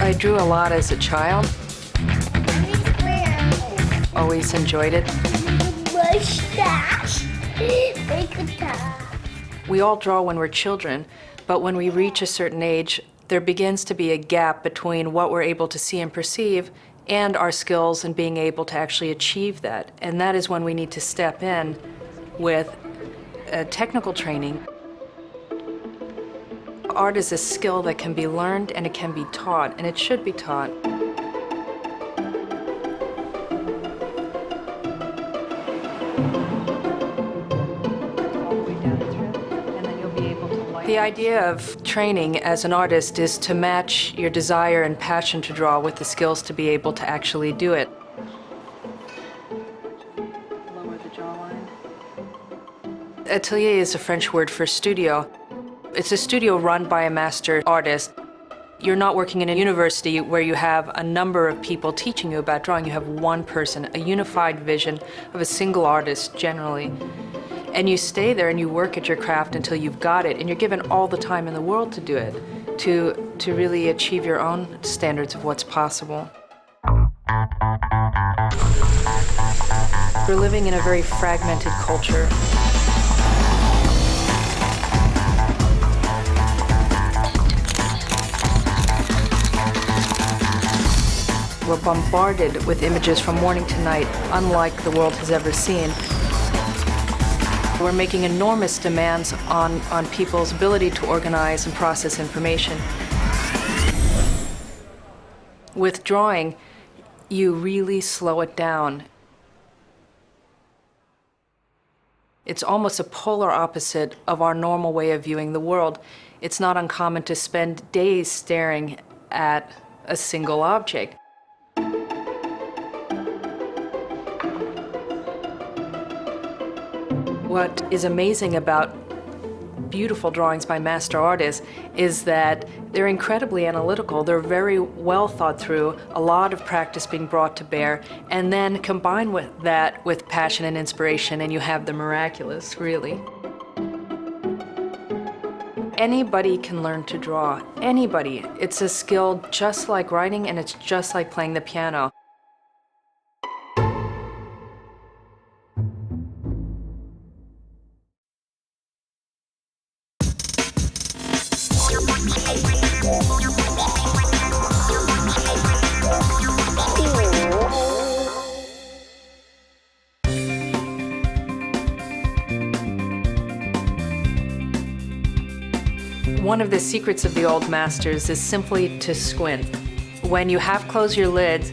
I drew a lot as a child. Always enjoyed it. Mustache. Make a tie. We all draw when we're children, but when we reach a certain age, there begins to be a gap between what we're able to see and perceive and our skills and being able to actually achieve that. And that is when we need to step in with technical training. Art is a skill that can be learned and it can be taught, and it should be taught. The idea of training as an artist is to match your desire and passion to draw with the skills to be able to actually do it. Lower the jawline. Atelier is a French word for studio. It's a studio run by a master artist. You're not working in a university where you have a number of people teaching you about drawing. You have one person, a unified vision of a single artist generally. And you stay there and you work at your craft until you've got it, and you're given all the time in the world to do it, to really achieve your own standards of what's possible. We're living in a very fragmented culture. We're bombarded with images from morning to night, unlike the world has ever seen. We're making enormous demands on people's ability to organize and process information. With drawing, you really slow it down. It's almost a polar opposite of our normal way of viewing the world. It's not uncommon to spend days staring at a single object. What is amazing about beautiful drawings by master artists is that they're incredibly analytical. They're very well thought through, a lot of practice being brought to bear, and then combine with that with passion and inspiration, and you have the miraculous, really. Anybody can learn to draw, anybody. It's a skill just like writing, and it's just like playing the piano. One of the secrets of the old masters is simply to squint. When you half close your lids,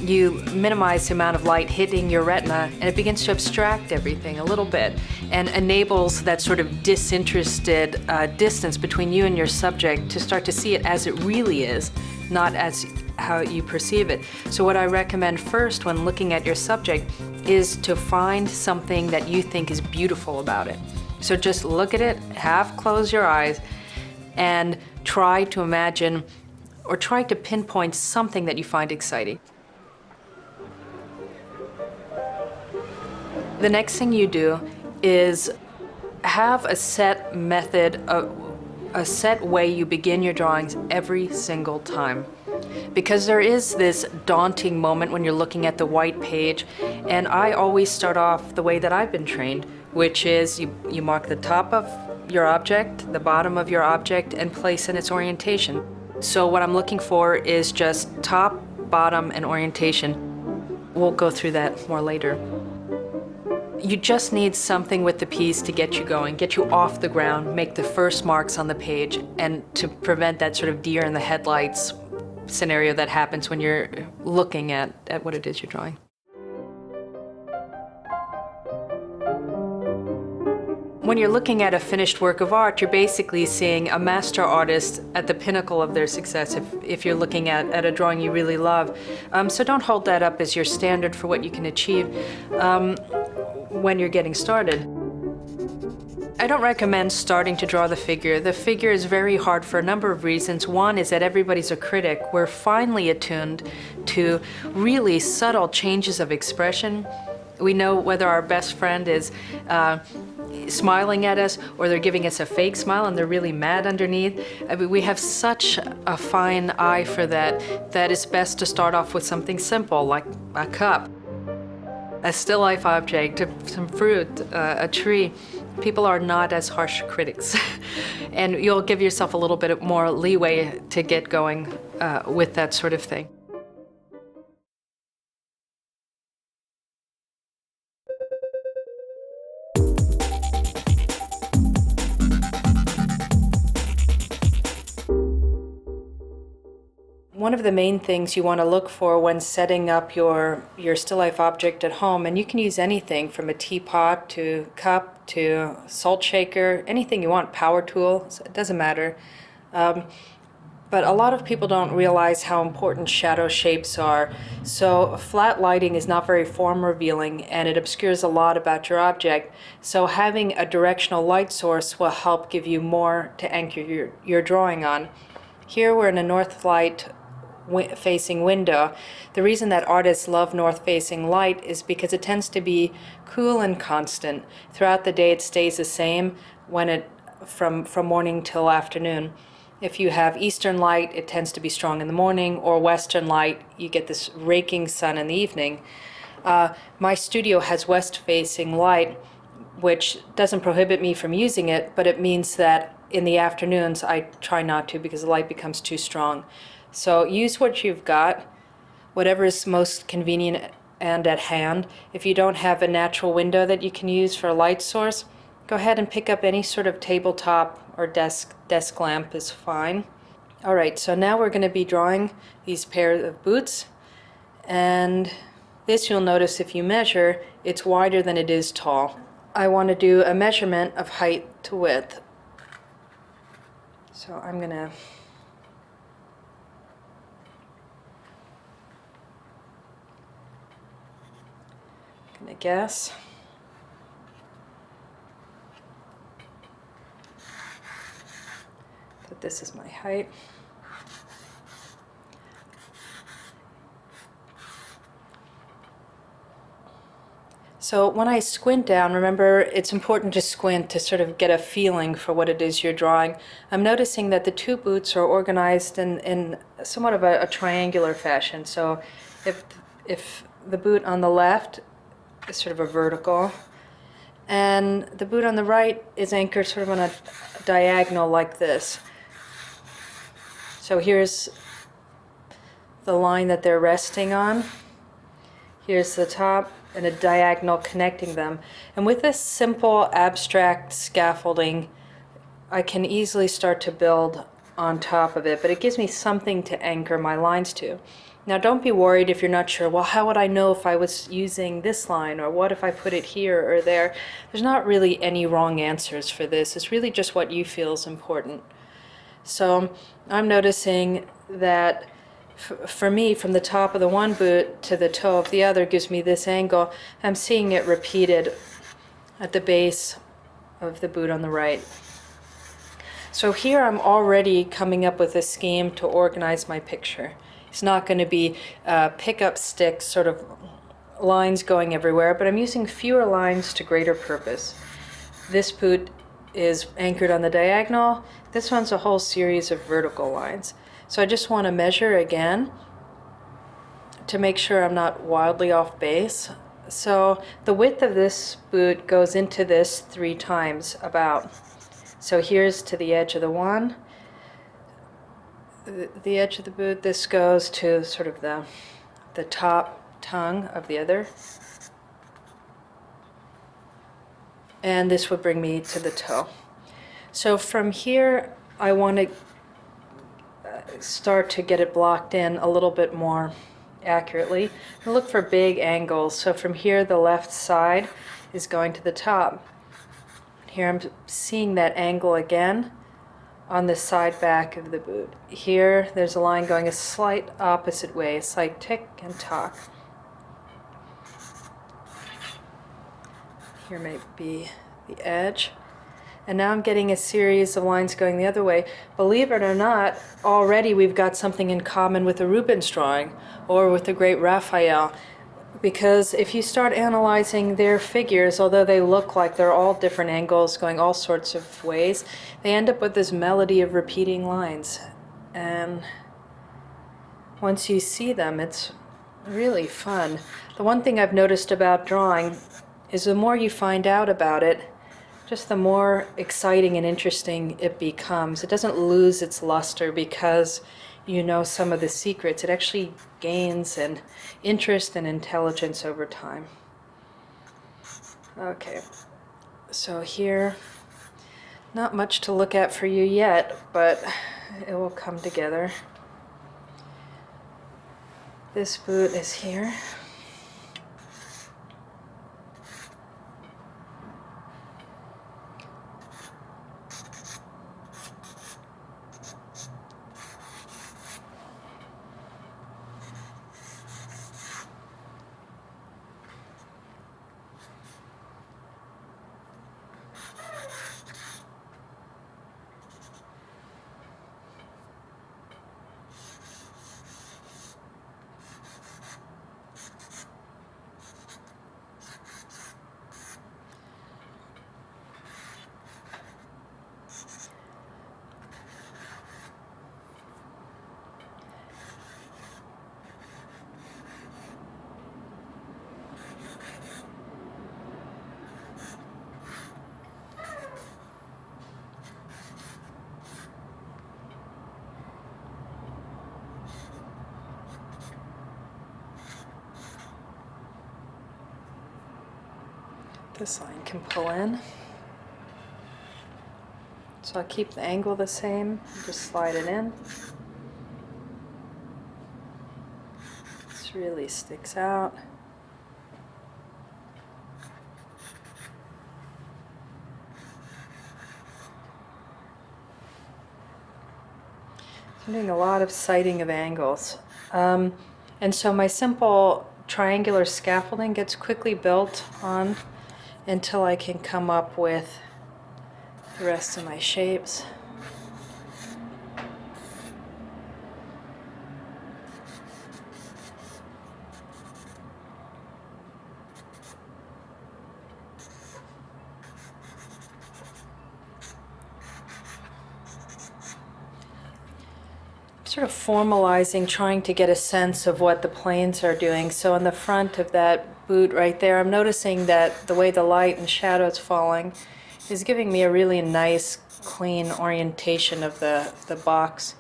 you minimize the amount of light hitting your retina, and it begins to abstract everything a little bit and enables that sort of disinterested distance between you and your subject to start to see it as it really is, not as how you perceive it. So what I recommend first when looking at your subject is to find something that you think is beautiful about it. So just look at it, half close your eyes, and try to imagine or try to pinpoint something that you find exciting. The next thing you do is have a set method, a set way you begin your drawings every single time. Because there is this daunting moment when you're looking at the white page, and I always start off the way that I've been trained, which is you mark the top of your object, the bottom of your object, and place in its orientation. So what I'm looking for is just top, bottom, and orientation. We'll go through that more later. You just need something with the piece to get you going, get you off the ground, make the first marks on the page, and to prevent that sort of deer in the headlights scenario that happens when you're looking at what it is you're drawing. When you're looking at a finished work of art, you're basically seeing a master artist at the pinnacle of their success if you're looking at a drawing you really love. So don't hold that up as your standard for what you can achieve when you're getting started. I don't recommend starting to draw the figure. The figure is very hard for a number of reasons. One is that everybody's a critic. We're finely attuned to really subtle changes of expression. We know whether our best friend is smiling at us, or they're giving us a fake smile and they're really mad underneath. I mean, we have such a fine eye for that, that it's best to start off with something simple like a cup, a still life object, some fruit, a tree. People are not as harsh critics. And you'll give yourself a little bit more leeway to get going with that sort of thing. One of the main things you want to look for when setting up your still life object at home, and you can use anything from a teapot to cup to salt shaker, anything you want, power tool, it doesn't matter. But a lot of people don't realize how important shadow shapes are. So flat lighting is not very form revealing and it obscures a lot about your object. So having a directional light source will help give you more to anchor your drawing on. Here we're in a north light facing window. The reason that artists love north facing light is because it tends to be cool and constant. Throughout the day it stays the same from morning till afternoon. If you have eastern light, it tends to be strong in the morning, or western light, you get this raking sun in the evening. My studio has west-facing light, which doesn't prohibit me from using it, but it means that in the afternoons I try not to because the light becomes too strong. So use what you've got, whatever is most convenient and at hand. If you don't have a natural window that you can use for a light source, go ahead and pick up any sort of tabletop or desk lamp is fine. All right, so now we're going to be drawing these pair of boots, and this you'll notice if you measure, it's wider than it is tall. I want to do a measurement of height to width. So I'm gonna guess. That this is my height. So when I squint down, remember it's important to squint to sort of get a feeling for what it is you're drawing. I'm noticing that the two boots are organized in somewhat of a triangular fashion. So if the boot on the left is sort of a vertical, and the boot on the right is anchored sort of on a diagonal like this. So here's the line that they're resting on. Here's the top and a diagonal connecting them. And with this simple abstract scaffolding, I can easily start to build on top of it, but it gives me something to anchor my lines to. Now don't be worried if you're not sure, well, how would I know if I was using this line, or what if I put it here or there? There's not really any wrong answers for this. It's really just what you feel is important. So I'm noticing that for me, from the top of the one boot to the toe of the other gives me this angle. I'm seeing it repeated at the base of the boot on the right. So here I'm already coming up with a scheme to organize my picture. It's not going to be pick-up sticks, sort of lines going everywhere, but I'm using fewer lines to greater purpose. This boot is anchored on the diagonal. This one's a whole series of vertical lines. So I just want to measure again to make sure I'm not wildly off base. So the width of this boot goes into this 3 times about. So here's to the edge of the one. The edge of the boot, this goes to sort of the top tongue of the other. And this would bring me to the toe. So from here, I want to start to get it blocked in a little bit more accurately. And look for big angles. So from here, the left side is going to the top. Here I'm seeing that angle again on the side back of the boot. Here, there's a line going a slight opposite way, a slight tick and tock. Here might be the edge. And now I'm getting a series of lines going the other way. Believe it or not, already we've got something in common with the Rubens drawing or with the great Raphael. Because if you start analyzing their figures, although they look like they're all different angles going all sorts of ways, they end up with this melody of repeating lines. And once you see them, it's really fun. The one thing I've noticed about drawing is the more you find out about it, just the more exciting and interesting it becomes. It doesn't lose its luster because you know some of the secrets. It actually gains in interest and intelligence over time. Okay, so here, not much to look at for you yet, but it will come together. This boot is here. This line can pull in. So I'll keep the angle the same, just slide it in. This really sticks out. I'm doing a lot of sighting of angles. And so my simple triangular scaffolding gets quickly built on until I can come up with the rest of my shapes. Sort of formalizing, trying to get a sense of what the planes are doing. So on the front of that boot right there, I'm noticing that the way the light and shadow is falling is giving me a really nice, clean orientation of the box.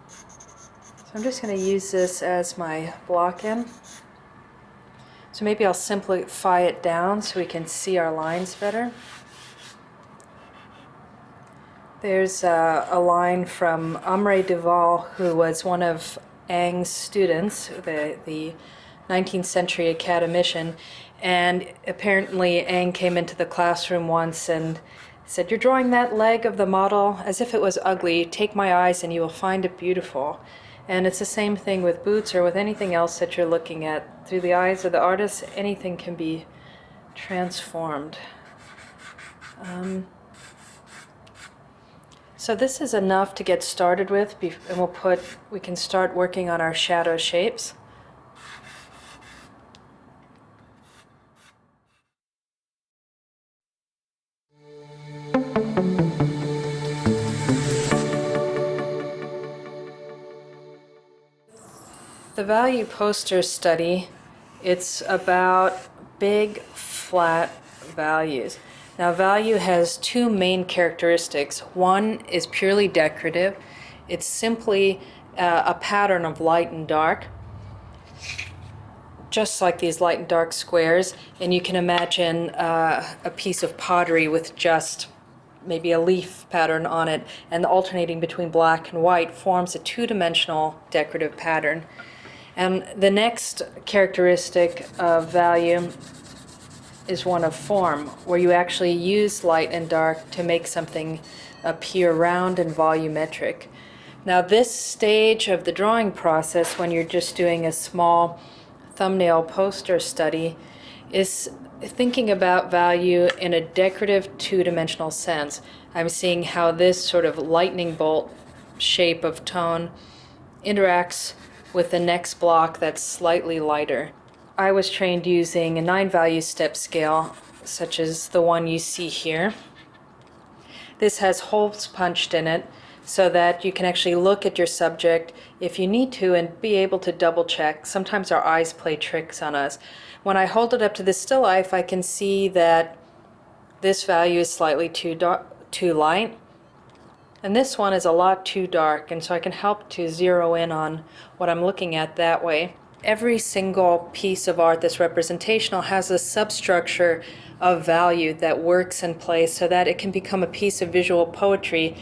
So I'm just going to use this as my block-in. So maybe I'll simplify it down so we can see our lines better. There's a line from Amré Duval, who was one of Ingres' students, the 19th century academician, and apparently Ingres came into the classroom once and said, "You're drawing that leg of the model as if it was ugly. Take my eyes and you will find it beautiful." And it's the same thing with boots or with anything else that you're looking at. Through the eyes of the artist, anything can be transformed. So this is enough to get started with, and we can start working on our shadow shapes. The value poster study, it's about big, flat values. Now, value has two main characteristics. One is purely decorative. It's simply a pattern of light and dark, just like these light and dark squares. And you can imagine a piece of pottery with just maybe a leaf pattern on it, and alternating between black and white forms a two-dimensional decorative pattern. And the next characteristic of value is one of form, where you actually use light and dark to make something appear round and volumetric. Now, this stage of the drawing process, when you're just doing a small thumbnail poster study, is thinking about value in a decorative two-dimensional sense. I'm seeing how this sort of lightning bolt shape of tone interacts with the next block that's slightly lighter. I was trained using a 9-value step scale, such as the one you see here. This has holes punched in it so that you can actually look at your subject if you need to and be able to double check. Sometimes our eyes play tricks on us. When I hold it up to the still life, I can see that this value is slightly too light, and this one is a lot too dark, and so I can help to zero in on what I'm looking at that way. Every single piece of art that's representational has a substructure of value that works in place so that it can become a piece of visual poetry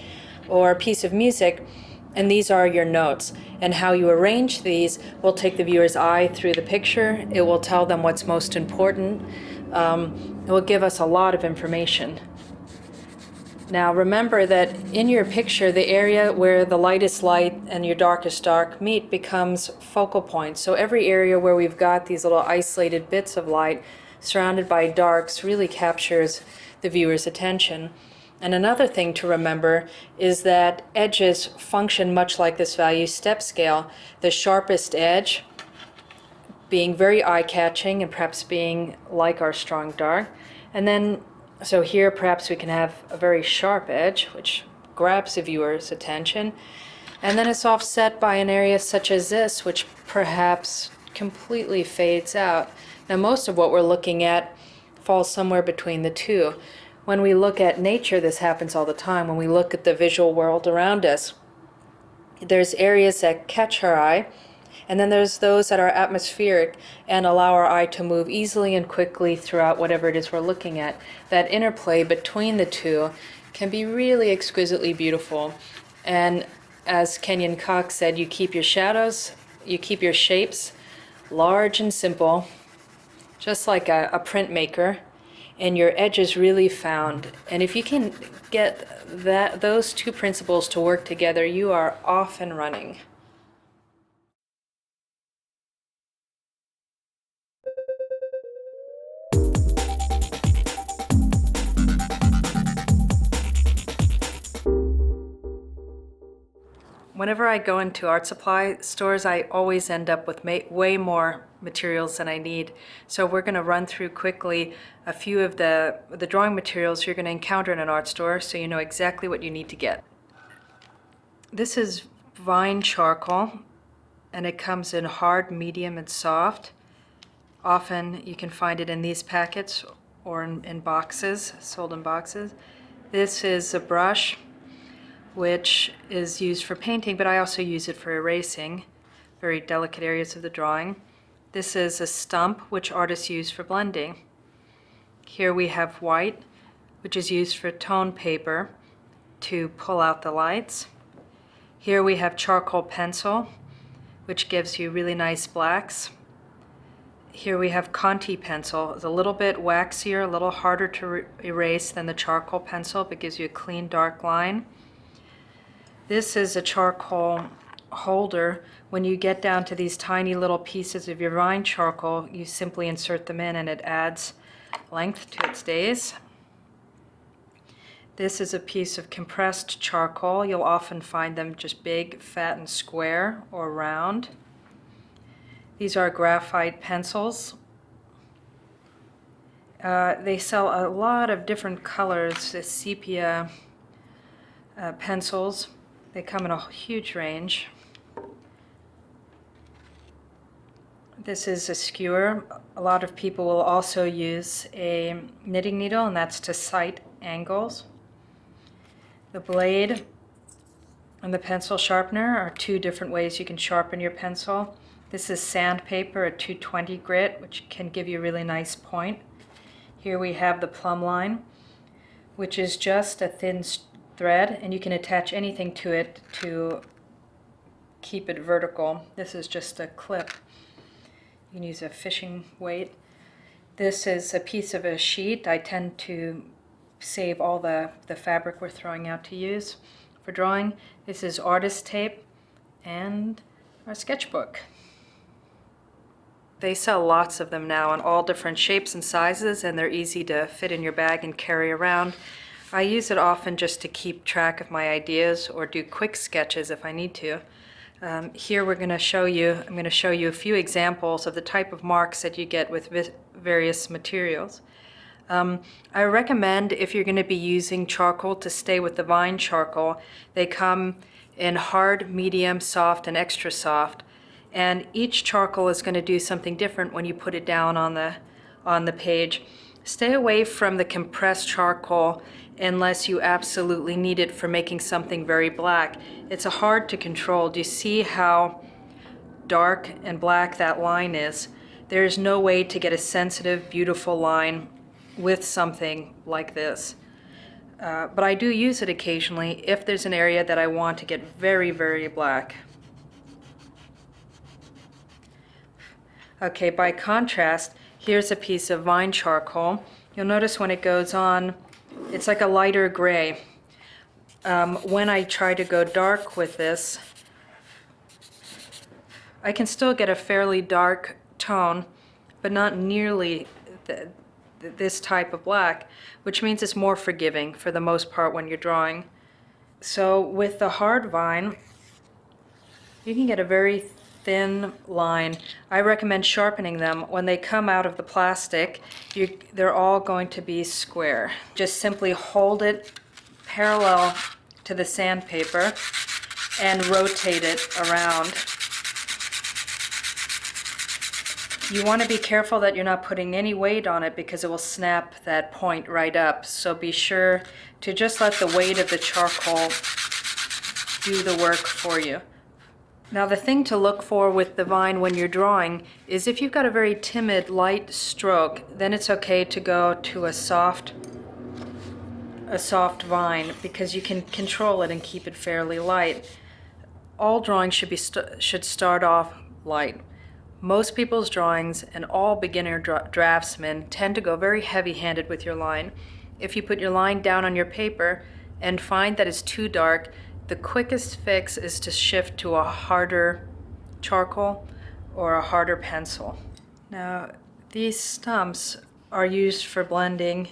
or a piece of music, and these are your notes. And how you arrange these will take the viewer's eye through the picture. It will tell them what's most important. It will give us a lot of information. Now remember that in your picture, the area where the lightest light and your darkest dark meet becomes focal points. So every area where we've got these little isolated bits of light surrounded by darks really captures the viewer's attention. And another thing to remember is that edges function much like this value step scale. The sharpest edge being very eye-catching and perhaps being like our strong dark. And then, so here perhaps we can have a very sharp edge, which grabs the viewer's attention. And then it's offset by an area such as this, which perhaps completely fades out. Now most of what we're looking at falls somewhere between the two. When we look at nature, this happens all the time. When we look at the visual world around us, there's areas that catch our eye, and then there's those that are atmospheric and allow our eye to move easily and quickly throughout whatever it is we're looking at. That interplay between the two can be really exquisitely beautiful. And as Kenyon Cox said, you keep your shadows, you keep your shapes large and simple, just like a printmaker, and your edges really found. And if you can get those two principles to work together, you are off and running. Whenever I go into art supply stores, I always end up with way more materials than I need. So we're going to run through quickly a few of the drawing materials you're going to encounter in an art store so you know exactly what you need to get. This is vine charcoal, and it comes in hard, medium, and soft. Often you can find it in these packets or in boxes, sold in boxes. This is a brush which is used for painting, but I also use it for erasing very delicate areas of the drawing. This is a stump, which artists use for blending. Here we have white, which is used for tone paper to pull out the lights. Here we have charcoal pencil, which gives you really nice blacks. Here we have Conti pencil. It's a little bit waxier, a little harder to erase than the charcoal pencil, but gives you a clean, dark line. This is a charcoal holder. When you get down to these tiny little pieces of your vine charcoal, you simply insert them in and it adds length to its days. This is a piece of compressed charcoal. You'll often find them just big, fat, and square or round. These are graphite pencils. They sell a lot of different colors, the sepia pencils. They come in a huge range. This is a skewer. A lot of people will also use a knitting needle, and that's to sight angles. The blade and the pencil sharpener are two different ways you can sharpen your pencil. This is sandpaper, a 220 grit, which can give you a really nice point. Here we have the plumb line, which is just a thin thread, and you can attach anything to it to keep it vertical. This is just a clip. You can use a fishing weight. This is a piece of a sheet. I tend to save all the fabric we're throwing out to use for drawing. This is artist tape and our sketchbook. They sell lots of them now in all different shapes and sizes, and they're easy to fit in your bag and carry around. I use it often just to keep track of my ideas or do quick sketches if I need to. Here I'm going to show you a few examples of the type of marks that you get with various materials. I recommend, if you're going to be using charcoal, to stay with the Vine charcoal. They come in hard, medium, soft, and extra soft. And each charcoal is going to do something different when you put it down on the page. Stay away from the compressed charcoal unless you absolutely need it for making something very black. It's hard to control. Do you see how dark and black that line is? There is no way to get a sensitive, beautiful line with something like this. But I do use it occasionally if there's an area that I want to get very, very black. Okay, by contrast, here's a piece of Vine charcoal. You'll notice when it goes on, it's like a lighter gray. When I try to go dark with this, I can still get a fairly dark tone, but not nearly this type of black, which means it's more forgiving for the most part when you're drawing. So with the hard Vine, you can get a very thin line. I recommend sharpening them. When they come out of the plastic, they're all going to be square. Just simply hold it parallel to the sandpaper and rotate it around. You want to be careful that you're not putting any weight on it because it will snap that point right up. So be sure to just let the weight of the charcoal do the work for you. Now the thing to look for with the Vine when you're drawing is if you've got a very timid light stroke, then it's okay to go to a soft Vine because you can control it and keep it fairly light. All drawings should start off light. Most people's drawings and all beginner draftsmen tend to go very heavy-handed with your line. If you put your line down on your paper and find that it's too dark, the quickest fix is to shift to a harder charcoal or a harder pencil. Now, these stumps are used for blending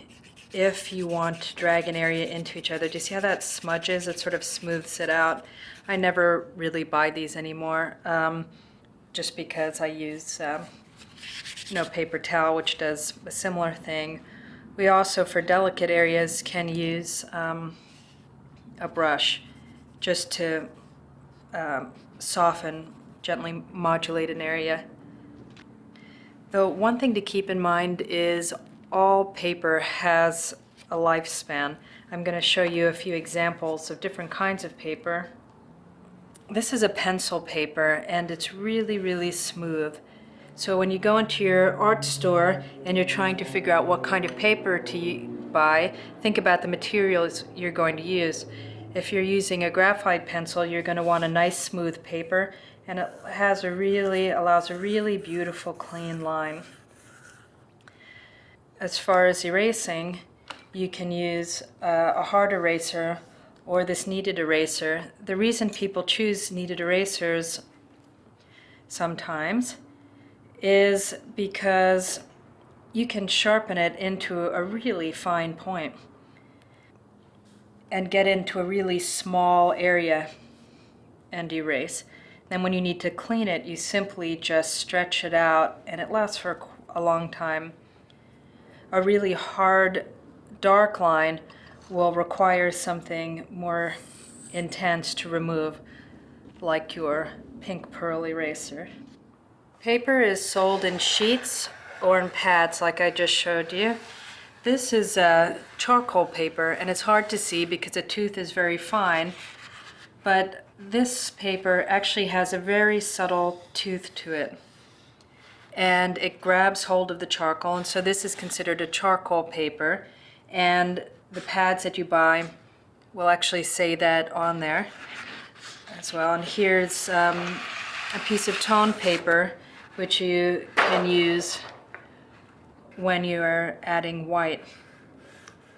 if you want to drag an area into each other. Do you see how that smudges? It sort of smooths it out. I never really buy these anymore. Just because I use paper towel, which does a similar thing. We also, for delicate areas, can use a brush just to soften, gently modulate an area. Though one thing to keep in mind is all paper has a lifespan. I'm going to show you a few examples of different kinds of paper. This is a pencil paper and it's really, really smooth. So when you go into your art store and you're trying to figure out what kind of paper to buy, think about the materials you're going to use. If you're using a graphite pencil, you're going to want a nice smooth paper, and it allows a really beautiful clean line. As far as erasing, you can use a hard eraser or this kneaded eraser. The reason people choose kneaded erasers sometimes is because you can sharpen it into a really fine point and get into a really small area and erase. Then when you need to clean it, you simply just stretch it out and it lasts for a long time. A really hard, dark line will require something more intense to remove, like your pink pearl eraser. Paper is sold in sheets or in pads like I just showed you. This is charcoal paper and it's hard to see because the tooth is very fine, but this paper actually has a very subtle tooth to it and it grabs hold of the charcoal, and so this is considered a charcoal paper, and the pads that you buy will actually say that on there as well. And here's a piece of tone paper which you can use when you are adding white.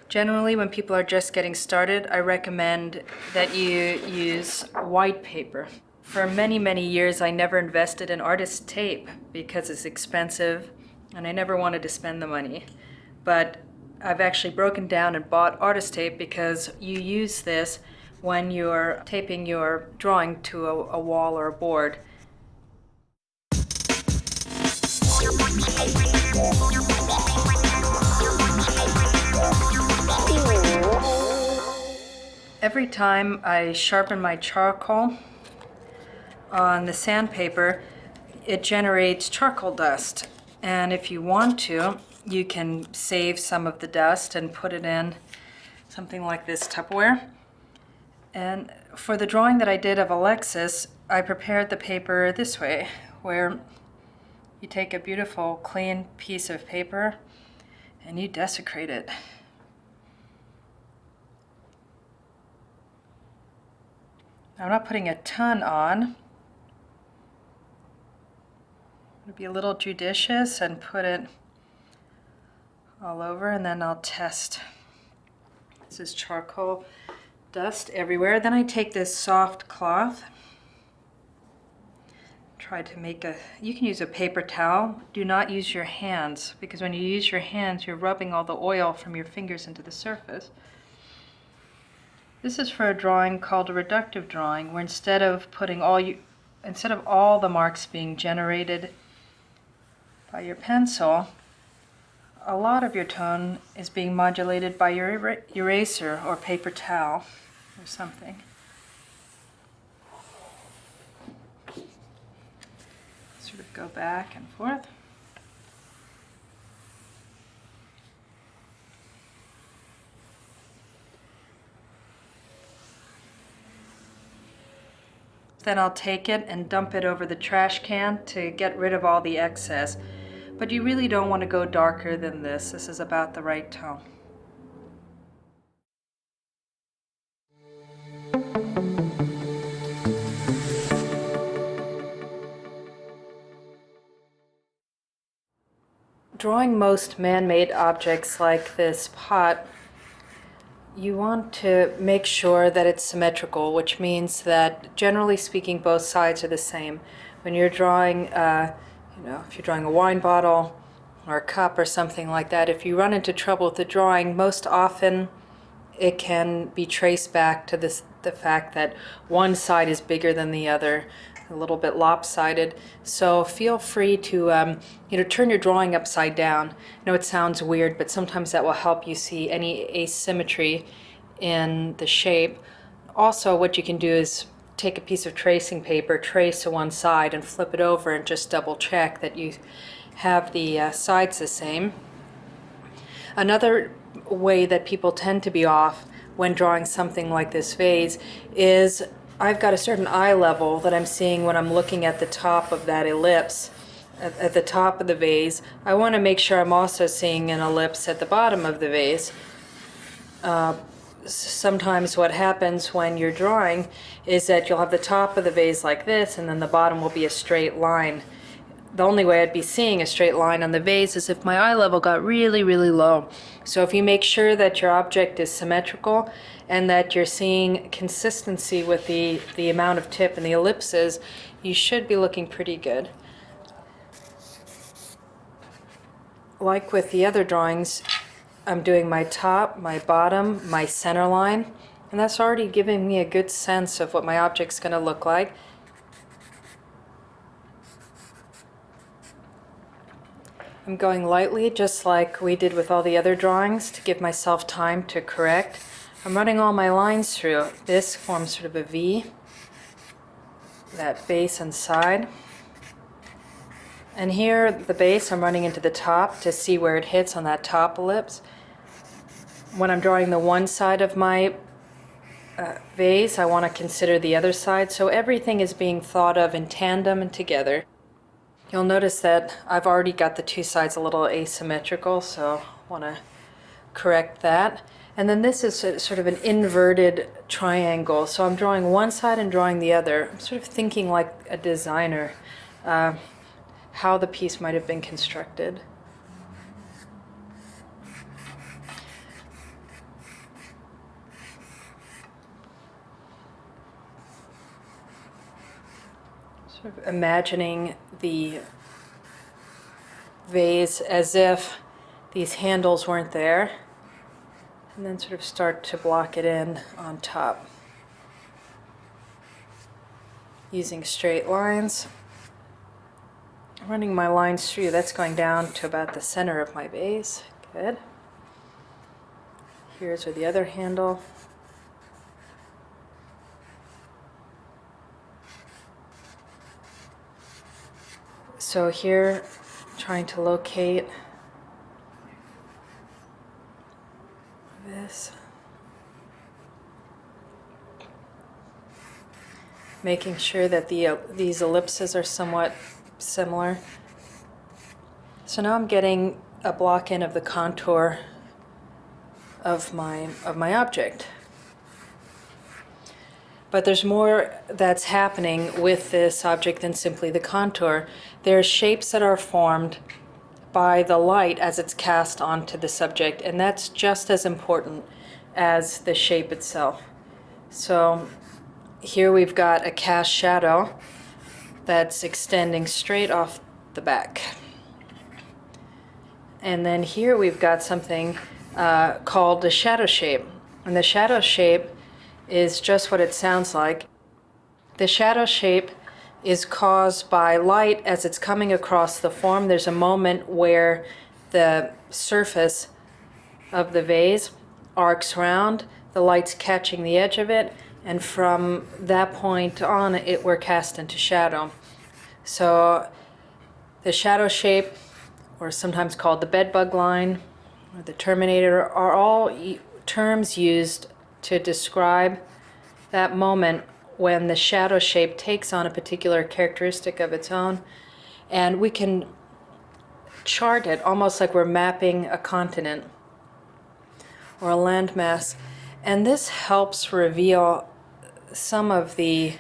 Generally, when people are just getting started, I recommend that you use white paper. For many, many years, I never invested in artist tape because it's expensive and I never wanted to spend the money. But I've actually broken down and bought artist tape because you use this when you're taping your drawing to a wall or a board. Every time I sharpen my charcoal on the sandpaper, it generates charcoal dust. And if you want to, you can save some of the dust and put it in something like this Tupperware. And for the drawing that I did of Alexis, I prepared the paper this way, where you take a beautiful, clean piece of paper and you desecrate it. I'm not putting a ton on. I'll be a little judicious and put it all over, and then I'll test. This is charcoal dust everywhere. Then I take this soft cloth, try to make you can use a paper towel. Do not use your hands, because when you use your hands, you're rubbing all the oil from your fingers into the surface. This is for a drawing called a reductive drawing, where instead of all the marks being generated by your pencil, a lot of your tone is being modulated by your eraser or paper towel or something. Sort of go back and forth. Then I'll take it and dump it over the trash can to get rid of all the excess. But you really don't want to go darker than this. This is about the right tone. Drawing most man-made objects like this pot, you want to make sure that it's symmetrical, which means that generally speaking both sides are the same. When you're drawing, if you're drawing a wine bottle or a cup or something like that, if you run into trouble with the drawing, most often it can be traced back to the fact that one side is bigger than the other, a little bit lopsided. So feel free to turn your drawing upside down. I know it sounds weird, but sometimes that will help you see any asymmetry in the shape. Also, what you can do is take a piece of tracing paper, trace to one side, and flip it over and just double check that you have the sides the same. Another way that people tend to be off when drawing something like this vase is I've got a certain eye level that I'm seeing when I'm looking at the top of that ellipse, at the top of the vase. I want to make sure I'm also seeing an ellipse at the bottom of the vase. Sometimes what happens when you're drawing is that you'll have the top of the vase like this, and then the bottom will be a straight line. The only way I'd be seeing a straight line on the vase is if my eye level got really, really low. So if you make sure that your object is symmetrical and that you're seeing consistency with the amount of tip and the ellipses, you should be looking pretty good. Like with the other drawings, I'm doing my top, my bottom, my center line, and that's already giving me a good sense of what my object's going to look like. I'm going lightly, just like we did with all the other drawings, to give myself time to correct. I'm running all my lines through. This forms sort of a V, that base and side. And here, the base, I'm running into the top to see where it hits on that top ellipse. When I'm drawing the one side of my vase, I want to consider the other side, so everything is being thought of in tandem and together. You'll notice that I've already got the two sides a little asymmetrical, so I want to correct that. And then this is sort of an inverted triangle, so I'm drawing one side and drawing the other. I'm sort of thinking like a designer, how the piece might have been constructed. Sort of imagining the vase as if these handles weren't there, and then sort of start to block it in on top using straight lines. Running my lines through, that's going down to about the center of my vase. Good. Here's with the other handle. So here, trying to locate this. Making sure that these ellipses are somewhat similar. So now I'm getting a block in of the contour of my object. But there's more that's happening with this object than simply the contour. There's shapes that are formed by the light as it's cast onto the subject, and that's just as important as the shape itself. So here we've got a cast shadow that's extending straight off the back. And then here we've got something called the shadow shape. And the shadow shape is just what it sounds like. The shadow shape is caused by light as it's coming across the form. There's a moment where the surface of the vase arcs round, the light's catching the edge of it, and from that point on, we're cast into shadow. So the shadow shape, or sometimes called the bedbug line, or the terminator, are all terms used to describe that moment when the shadow shape takes on a particular characteristic of its own. And we can chart it almost like we're mapping a continent or a landmass. And this helps reveal some of the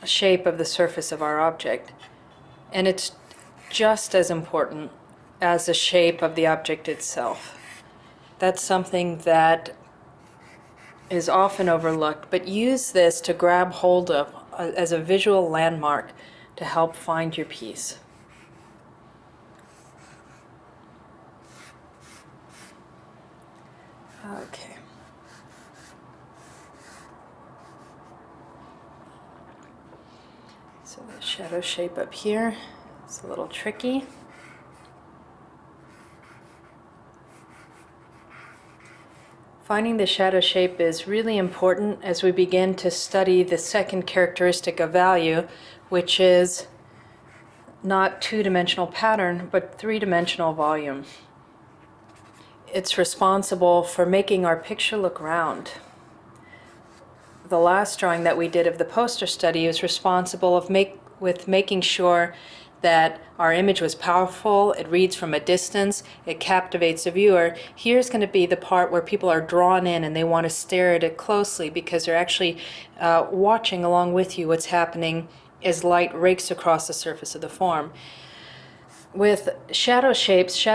shape of the surface of our object. And it's just as important as the shape of the object itself. That's something that is often overlooked, but use this to grab hold of as a visual landmark to help find your piece. Okay. So the shadow shape up here is a little tricky. Finding the shadow shape is really important as we begin to study the second characteristic of value, which is not two-dimensional pattern, but three-dimensional volume. It's responsible for making our picture look round. The last drawing that we did of the poster study was responsible with making sure that our image was powerful, it reads from a distance, it captivates the viewer. Here's going to be the part where people are drawn in and they want to stare at it closely because they're actually watching along with you what's happening as light rakes across the surface of the form. With shadow shapes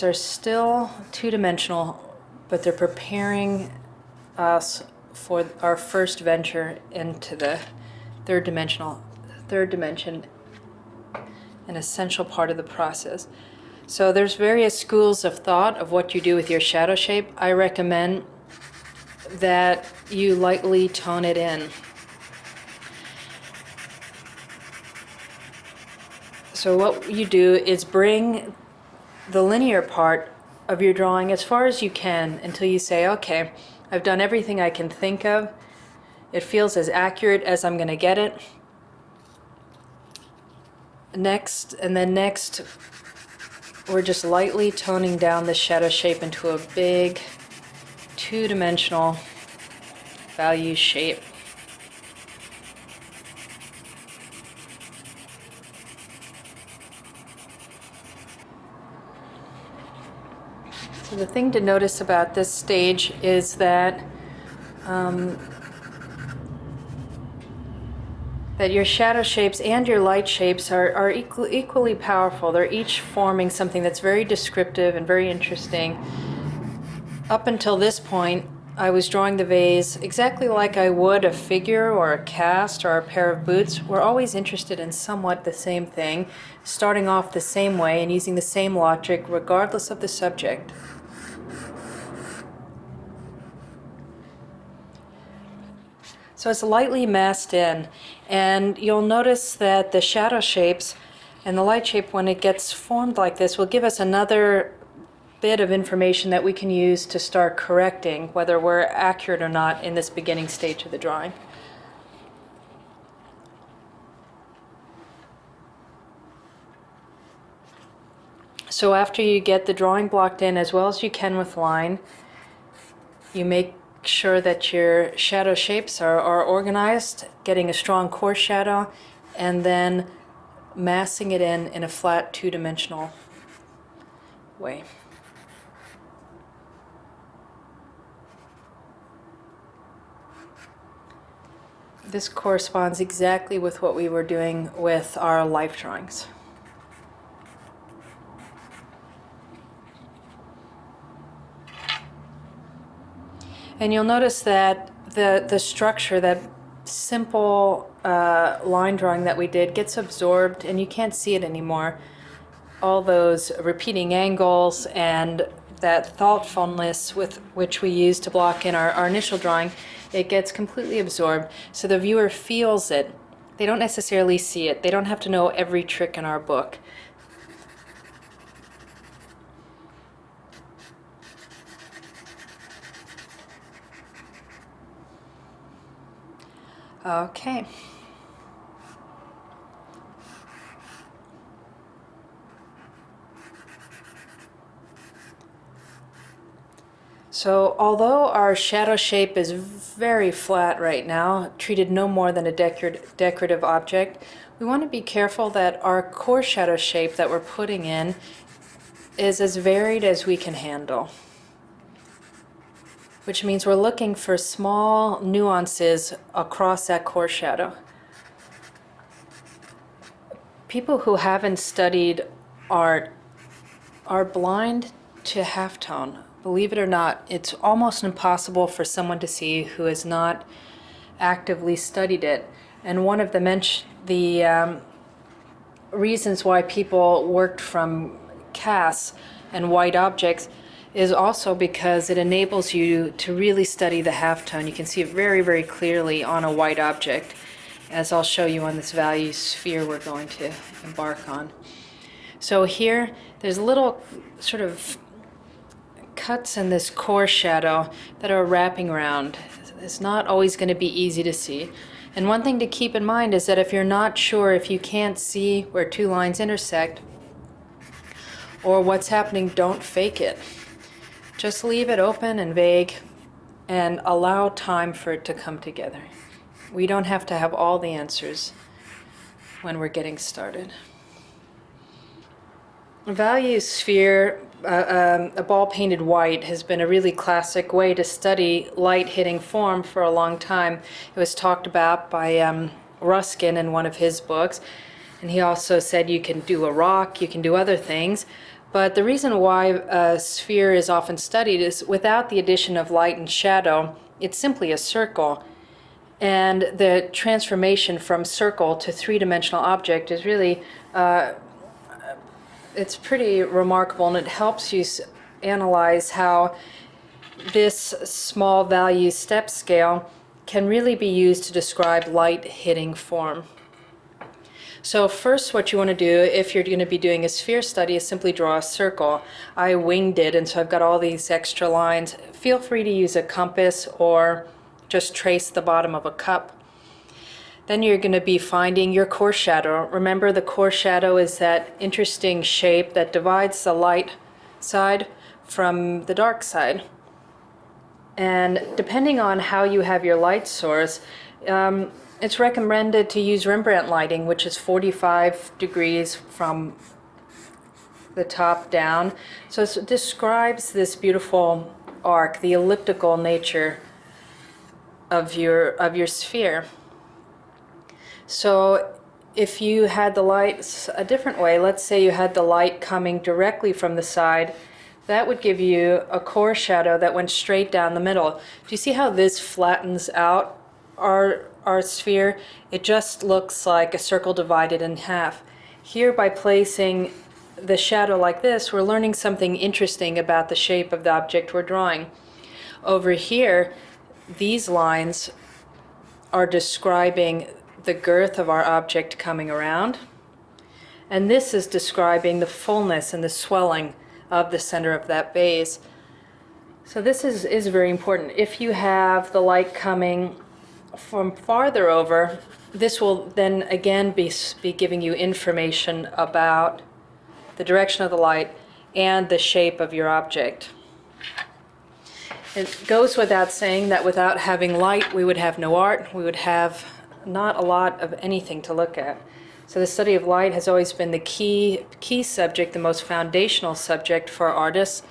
are still two-dimensional, but they're preparing us for our first venture into the third dimension, an essential part of the process. So there's various schools of thought of what you do with your shadow shape. I recommend that you lightly tone it in. So what you do is bring the linear part of your drawing as far as you can until you say, okay, I've done everything I can think of. It feels as accurate as I'm going to get it. Next, we're just lightly toning down the shadow shape into a big two-dimensional value shape. So the thing to notice about this stage is that that your shadow shapes and your light shapes are equally powerful. They're each forming something that's very descriptive and very interesting. Up until this point, I was drawing the vase exactly like I would a figure or a cast or a pair of boots. We're always interested in somewhat the same thing, starting off the same way and using the same logic regardless of the subject. So it's lightly masked in, and you'll notice that the shadow shapes and the light shape, when it gets formed like this, will give us another bit of information that we can use to start correcting whether we're accurate or not in this beginning stage of the drawing. So after you get the drawing blocked in as well as you can with line, you make sure that your shadow shapes are organized, getting a strong core shadow, and then massing it in a flat two-dimensional way. This corresponds exactly with what we were doing with our life drawings. And you'll notice that the structure, that simple line drawing that we did, gets absorbed and you can't see it anymore. All those repeating angles and that thoughtfulness with which we use to block in our initial drawing, it gets completely absorbed. So the viewer feels it. They don't necessarily see it. They don't have to know every trick in our book. Okay. So although our shadow shape is very flat right now, treated no more than a decorative object, we want to be careful that our core shadow shape that we're putting in is as varied as we can handle. Which means we're looking for small nuances across that core shadow. People who haven't studied art are blind to halftone. Believe it or not, it's almost impossible for someone to see who has not actively studied it. And one of the reasons why people worked from casts and white objects is also because it enables you to really study the halftone. You can see it very, very clearly on a white object, as I'll show you on this value sphere we're going to embark on. So here, there's little sort of cuts in this core shadow that are wrapping around. It's not always going to be easy to see. And one thing to keep in mind is that if you're not sure, if you can't see where two lines intersect or what's happening, don't fake it. Just leave it open and vague and allow time for it to come together. We don't have to have all the answers when we're getting started. Value sphere, a ball painted white, has been a really classic way to study light hitting form for a long time. It was talked about by Ruskin in one of his books, and he also said you can do a rock, you can do other things. But the reason why a sphere is often studied is without the addition of light and shadow, it's simply a circle. And the transformation from circle to three-dimensional object is really, it's pretty remarkable, and it helps you analyze how this small value step scale can really be used to describe light hitting form. So first, what you want to do if you're going to be doing a sphere study is simply draw a circle. I winged it, and so I've got all these extra lines. Feel free to use a compass or just trace the bottom of a cup. Then you're going to be finding your core shadow. Remember, the core shadow is that interesting shape that divides the light side from the dark side. And depending on how you have your light source, it's recommended to use Rembrandt lighting, which is 45 degrees from the top down. So it describes this beautiful arc, the elliptical nature of your sphere. So if you had the light a different way, let's say you had the light coming directly from the side, that would give you a core shadow that went straight down the middle. Do you see how this flattens out our sphere? It just looks like a circle divided in half. Here, by placing the shadow like this, we're learning something interesting about the shape of the object we're drawing. Over here, these lines are describing the girth of our object coming around. And this is describing the fullness and the swelling of the center of that base. So this is very important. If you have the light coming from farther over, this will then again be giving you information about the direction of the light and the shape of your object. It goes without saying that without having light, we would have no art. We would have not a lot of anything to look at. So the study of light has always been the key subject, the most foundational subject for artists.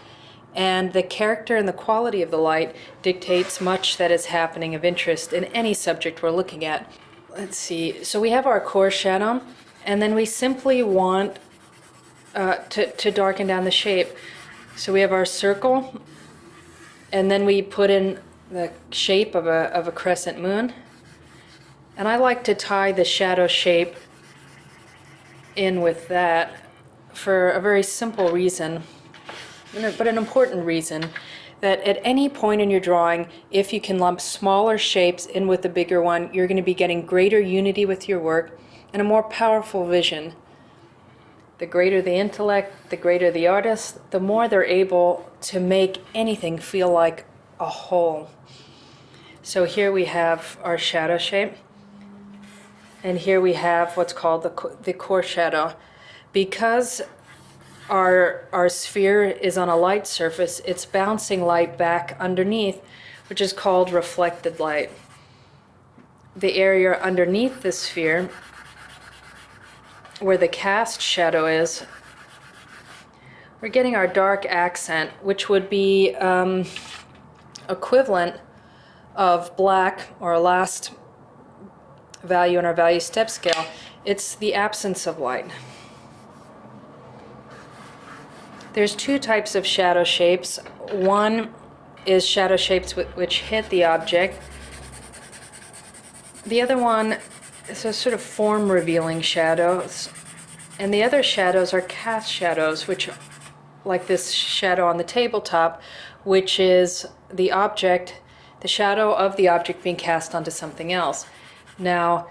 And the character and the quality of the light dictates much that is happening of interest in any subject we're looking at. Let's see. So we have our core shadow, and then we simply want to darken down the shape. So we have our circle, and then we put in the shape of a crescent moon. And I like to tie the shadow shape in with that for a very simple reason, but an important reason, that at any point in your drawing, if you can lump smaller shapes in with the bigger one, you're going to be getting greater unity with your work and a more powerful vision. The greater the intellect, the greater the artist, the more they're able to make anything feel like a whole. So here we have our shadow shape, and here we have what's called the core shadow. Because our sphere is on a light surface, it's bouncing light back underneath, which is called reflected light. The area underneath the sphere, where the cast shadow is, we're getting our dark accent, which would be equivalent of black, or our last value in our value step scale. It's the absence of light. There's two types of shadow shapes. One is shadow shapes which hit the object. The other one is a sort of form revealing shadows. And the other shadows are cast shadows, which, like this shadow on the tabletop, which is the object, the shadow of the object being cast onto something else. Now,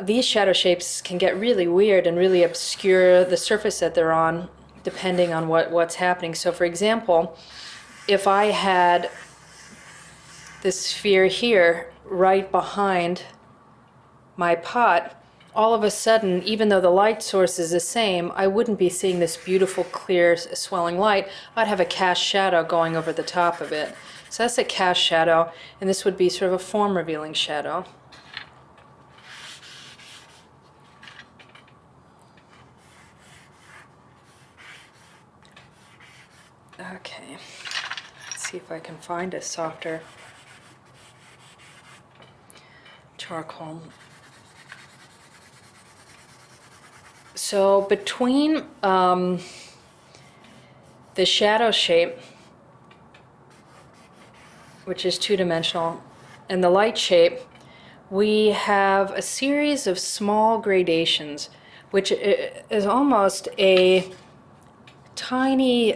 these shadow shapes can get really weird and really obscure the surface that they're on, depending on what's happening. So for example, if I had this sphere here right behind my pot, all of a sudden, even though the light source is the same, I wouldn't be seeing this beautiful, clear, swelling light. I'd have a cast shadow going over the top of it. So that's a cast shadow, and this would be sort of a form revealing shadow. Okay, let's see if I can find a softer charcoal. So between the shadow shape, which is two-dimensional, and the light shape, we have a series of small gradations, which is almost a tiny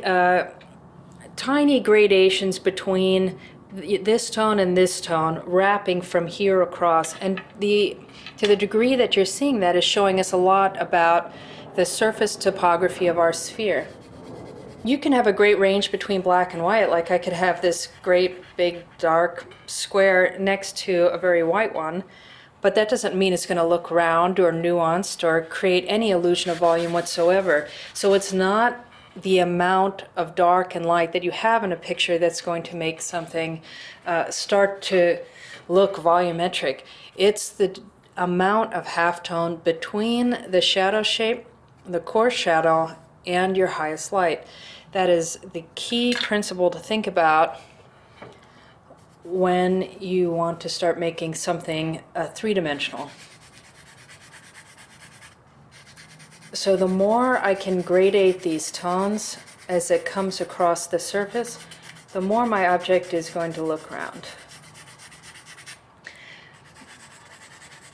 gradations between this tone and this tone, wrapping from here across. And to the degree that you're seeing that is showing us a lot about the surface topography of our sphere. You can have a great range between black and white, like I could have this great big dark square next to a very white one, but that doesn't mean it's going to look round or nuanced or create any illusion of volume whatsoever. So it's not the amount of dark and light that you have in a picture that's going to make something start to look volumetric. It's the amount of halftone between the shadow shape, the core shadow, and your highest light. That is the key principle to think about when you want to start making something three-dimensional. So the more I can gradate these tones as it comes across the surface, the more my object is going to look round.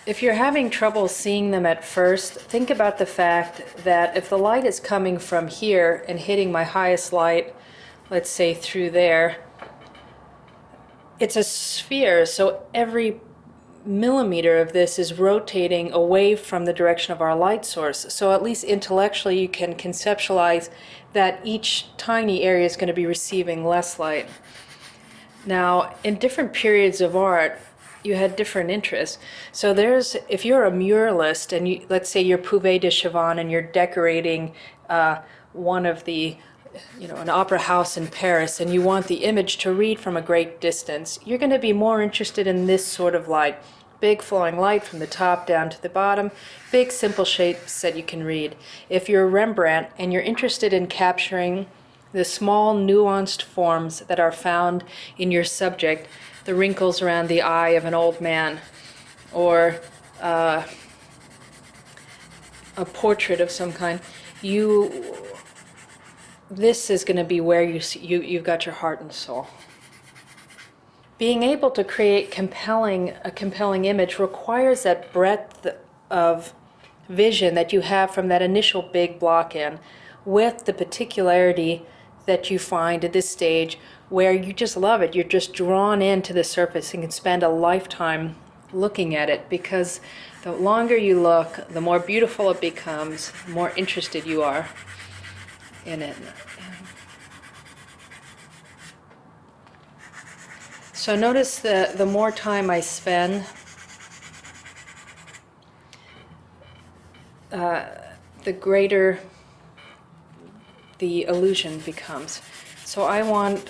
If you're having trouble seeing them at first, think about the fact that if the light is coming from here and hitting my highest light, let's say through there, it's a sphere, so every millimeter of this is rotating away from the direction of our light source. So at least intellectually you can conceptualize that each tiny area is going to be receiving less light. Now, in different periods of art, you had different interests. So if you're a muralist and let's say you're Puvet de Chavannes and you're decorating one of the, an opera house in Paris, and you want the image to read from a great distance, you're going to be more interested in this sort of light. Big flowing light from the top down to the bottom, big simple shapes that you can read. If you're Rembrandt and you're interested in capturing the small nuanced forms that are found in your subject, the wrinkles around the eye of an old man, or a portrait of some kind, this is going to be where you've got your heart and soul. Being able to create a compelling image requires that breadth of vision that you have from that initial big block in, with the particularity that you find at this stage where you just love it. You're just drawn into the surface and can spend a lifetime looking at it, because the longer you look, the more beautiful it becomes, the more interested you are in it. So notice the more time I spend, the greater the illusion becomes. So I want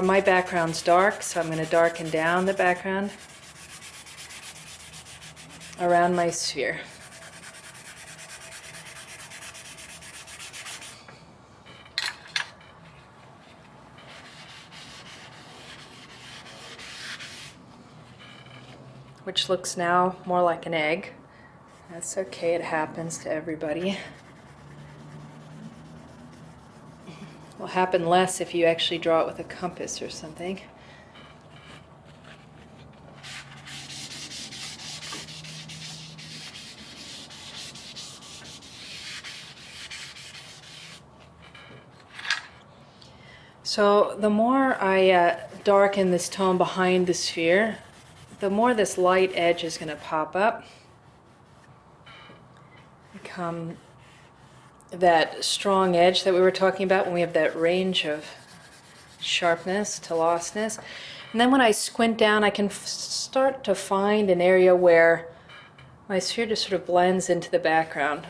my background's dark, so I'm going to darken down the background around my sphere. Which looks now more like an egg. That's okay, it happens to everybody. Will happen less if you actually draw it with a compass or something. So the more I darken this tone behind the sphere, the more this light edge is going to pop up, become that strong edge that we were talking about when we have that range of sharpness to lostness. And then when I squint down, I can start to find an area where my sphere just sort of blends into the background.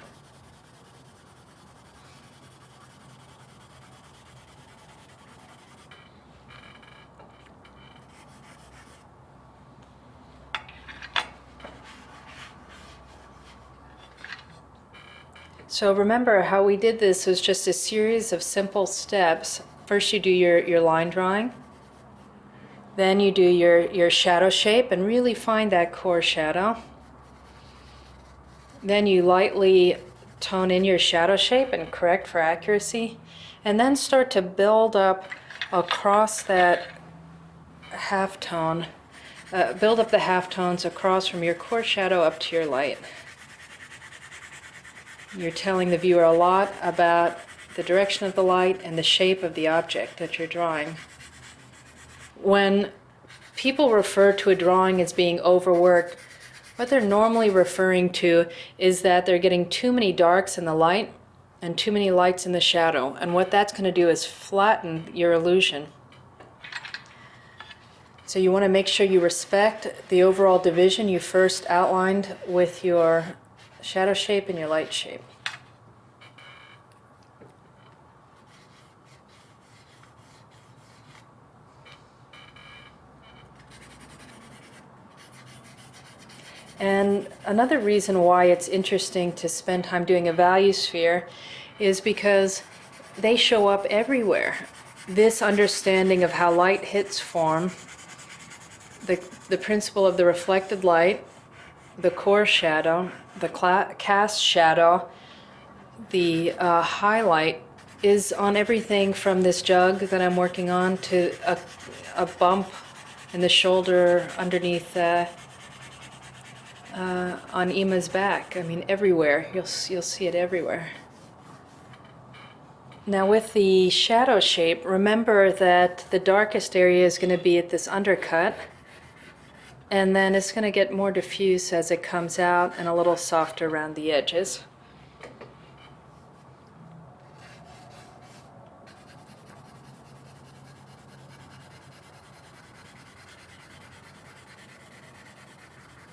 So remember how we did this was just a series of simple steps. First you do your line drawing, then you do your shadow shape and really find that core shadow. Then you lightly tone in your shadow shape and correct for accuracy, and then start to build up across that halftone, build up the halftones across from your core shadow up to your light. You're telling the viewer a lot about the direction of the light and the shape of the object that you're drawing. When people refer to a drawing as being overworked, what they're normally referring to is that they're getting too many darks in the light and too many lights in the shadow. And what that's going to do is flatten your illusion. So you want to make sure you respect the overall division you first outlined with your shadow shape and your light shape. And another reason why it's interesting to spend time doing a value sphere is because they show up everywhere. This understanding of how light hits form, the principle of the reflected light, the core shadow, the cast shadow, the highlight is on everything from this jug that I'm working on to a bump in the shoulder underneath on Ima's back. I mean, everywhere. You'll see it everywhere. Now with the shadow shape, remember that the darkest area is going to be at this undercut. And then it's going to get more diffuse as it comes out and a little softer around the edges.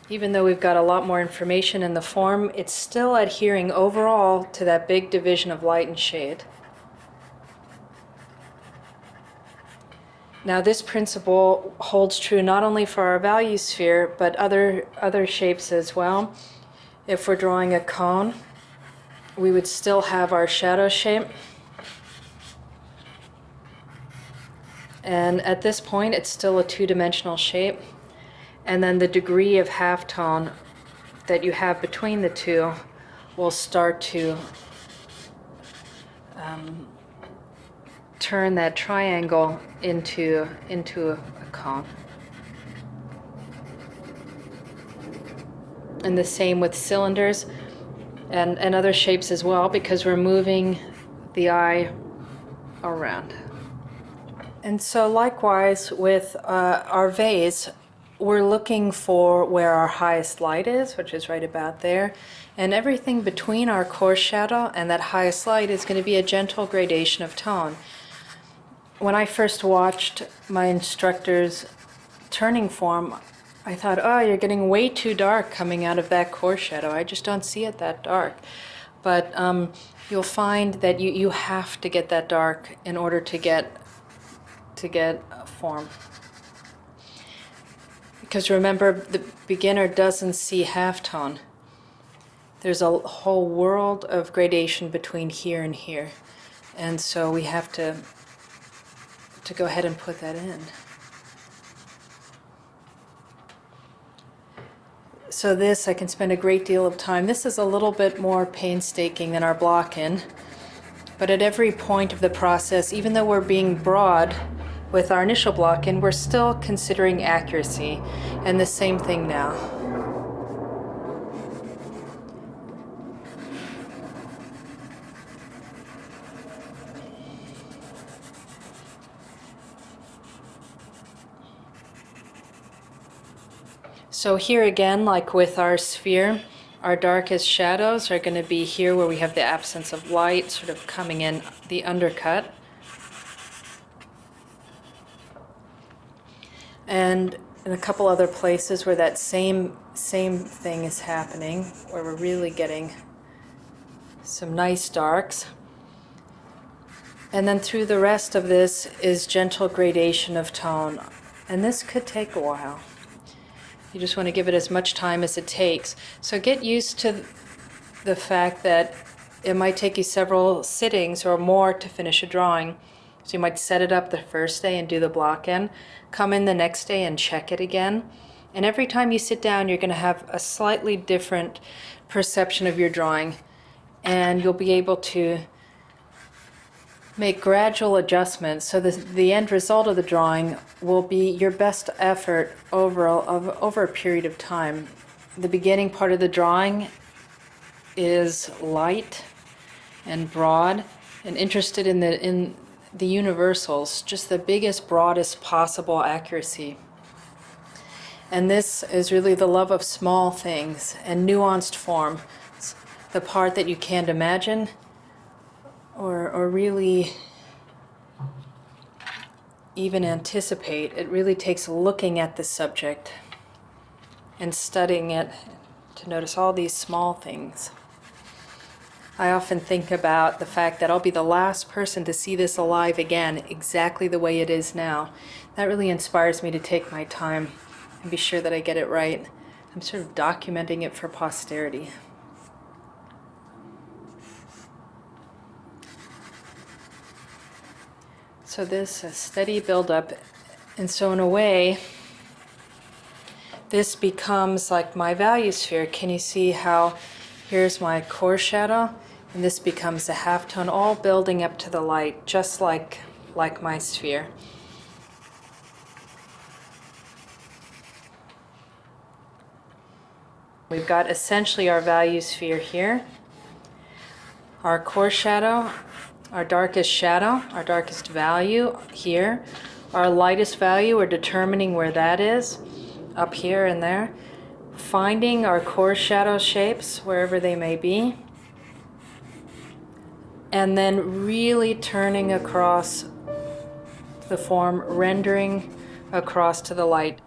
Even though we've got a lot more information in the form, it's still adhering overall to that big division of light and shade. Now this principle holds true not only for our value sphere, but other shapes as well. If we're drawing a cone, we would still have our shadow shape. And at this point, it's still a two-dimensional shape. And then the degree of halftone that you have between the two will start to turn that triangle into a cone. And the same with cylinders and other shapes as well, because we're moving the eye around. And so likewise with our vase, we're looking for where our highest light is, which is right about there. And everything between our core shadow and that highest light is going to be a gentle gradation of tone. When I first watched my instructor's turning form, I thought, oh, you're getting way too dark coming out of that core shadow. I just don't see it that dark. But you'll find that you have to get that dark in order to get a form. Because remember, the beginner doesn't see halftone. There's a whole world of gradation between here and here. And so we have to go ahead and put that in. So this, I can spend a great deal of time. This is a little bit more painstaking than our block-in. But at every point of the process, even though we're being broad with our initial block-in, we're still considering accuracy. And the same thing now. So here again, like with our sphere, our darkest shadows are going to be here where we have the absence of light sort of coming in the undercut. And in a couple other places where that same thing is happening, where we're really getting some nice darks. And then through the rest of this is gentle gradation of tone. And this could take a while. You just want to give it as much time as it takes. So get used to the fact that it might take you several sittings or more to finish a drawing. So you might set it up the first day and do the block-in, come in the next day and check it again. And every time you sit down, you're going to have a slightly different perception of your drawing. And you'll be able to make gradual adjustments so the end result of the drawing will be your best effort over a period of time. The beginning part of the drawing is light and broad and interested in the universals, just the biggest, broadest possible accuracy. And this is really the love of small things and nuanced form. It's the part that you can't imagine or really even anticipate. It really takes looking at the subject and studying it to notice all these small things. I often think about the fact that I'll be the last person to see this alive again exactly the way it is now. That really inspires me to take my time and be sure that I get it right. I'm sort of documenting it for posterity. So this, a steady buildup, and so in a way, this becomes like my value sphere. Can you see how here's my core shadow, and this becomes a halftone, all building up to the light, just like my sphere. We've got essentially our value sphere here, our core shadow, our darkest value here, our lightest value, we're determining where that is, up here and there, finding our core shadow shapes wherever they may be, and then really turning across the form, rendering across to the light.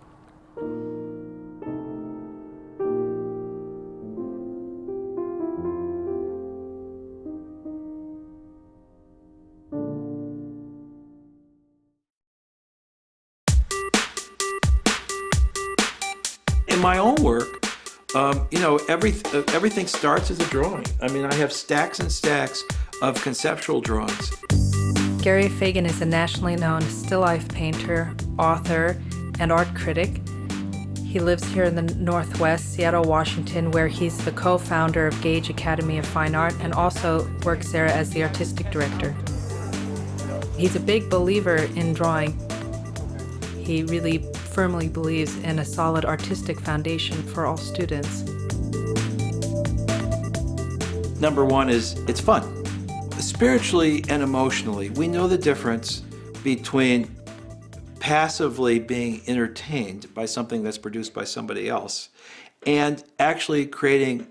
In my own work, everything starts as a drawing. I mean, I have stacks and stacks of conceptual drawings. Gary Fagan is a nationally known still life painter, author, and art critic. He lives here in the Northwest, Seattle, Washington, where he's the co-founder of Gage Academy of Fine Art and also works there as the artistic director. He's a big believer in drawing. He really firmly believes in a solid artistic foundation for all students. Number one is it's fun. Spiritually and emotionally, we know the difference between passively being entertained by something that's produced by somebody else and actually creating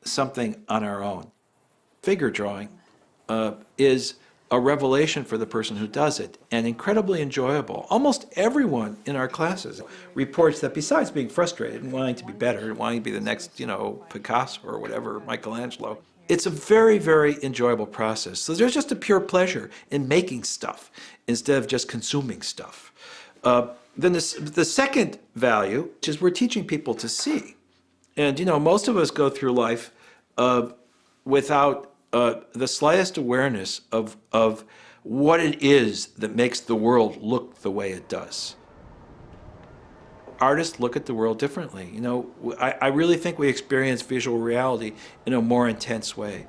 something on our own. Figure drawing is a revelation for the person who does it, and incredibly enjoyable. Almost everyone in our classes reports that besides being frustrated and wanting to be better and wanting to be the next, Picasso or whatever, Michelangelo, it's a very, very enjoyable process. So there's just a pure pleasure in making stuff instead of just consuming stuff. Then the second value is we're teaching people to see. And, most of us go through life without the slightest awareness of what it is that makes the world look the way it does. Artists look at the world differently. I really think we experience visual reality in a more intense way.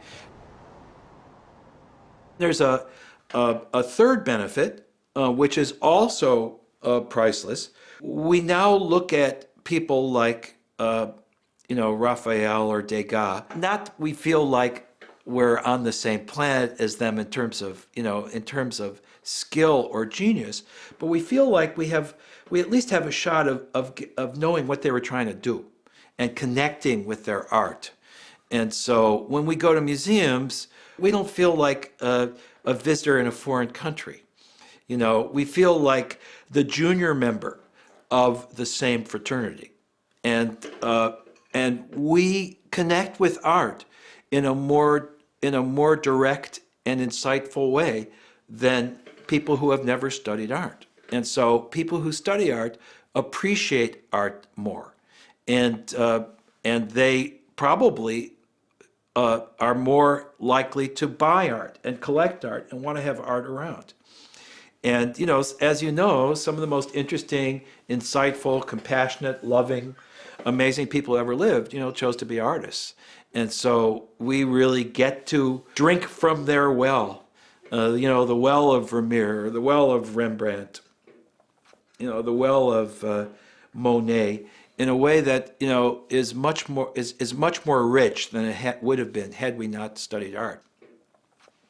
There's a third benefit, which is also priceless. We now look at people like, Raphael or Degas. Not we feel like we're on the same planet as them in terms of skill or genius, but we feel like we at least have a shot of knowing what they were trying to do and connecting with their art. And so when we go to museums, we don't feel like a visitor in a foreign country. We feel like the junior member of the same fraternity. And we connect with art in a more direct and insightful way than people who have never studied art. And so people who study art appreciate art more, and they probably are more likely to buy art and collect art and want to have art around. And as you know, some of the most interesting, insightful, compassionate, loving, amazing people who ever lived, chose to be artists. And so we really get to drink from their well, the well of Vermeer, the well of Rembrandt, the well of Monet, in a way that is much more rich than it would have been had we not studied art.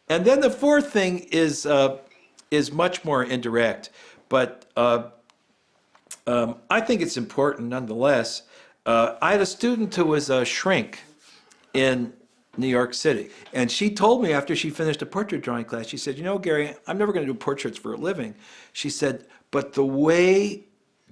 And then the fourth thing is much more indirect, but I think it's important nonetheless. I had a student who was a shrink in New York City. And she told me after she finished a portrait drawing class, she said, Gary, I'm never going to do portraits for a living. She said, but the way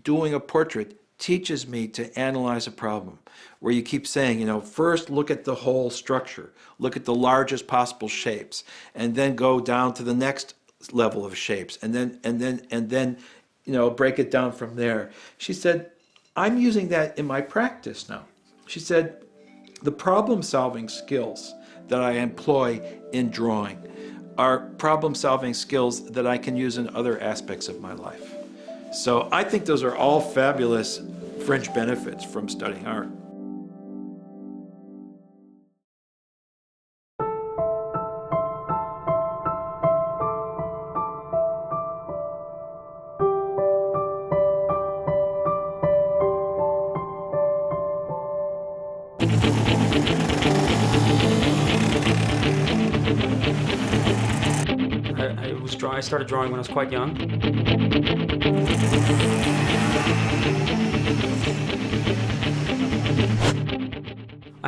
doing a portrait teaches me to analyze a problem, where you keep saying, first look at the whole structure, look at the largest possible shapes, and then go down to the next level of shapes, and then break it down from there. She said, I'm using that in my practice now. She said, the problem-solving skills that I employ in drawing are problem-solving skills that I can use in other aspects of my life. So I think those are all fabulous fringe benefits from studying art. I started drawing when I was quite young.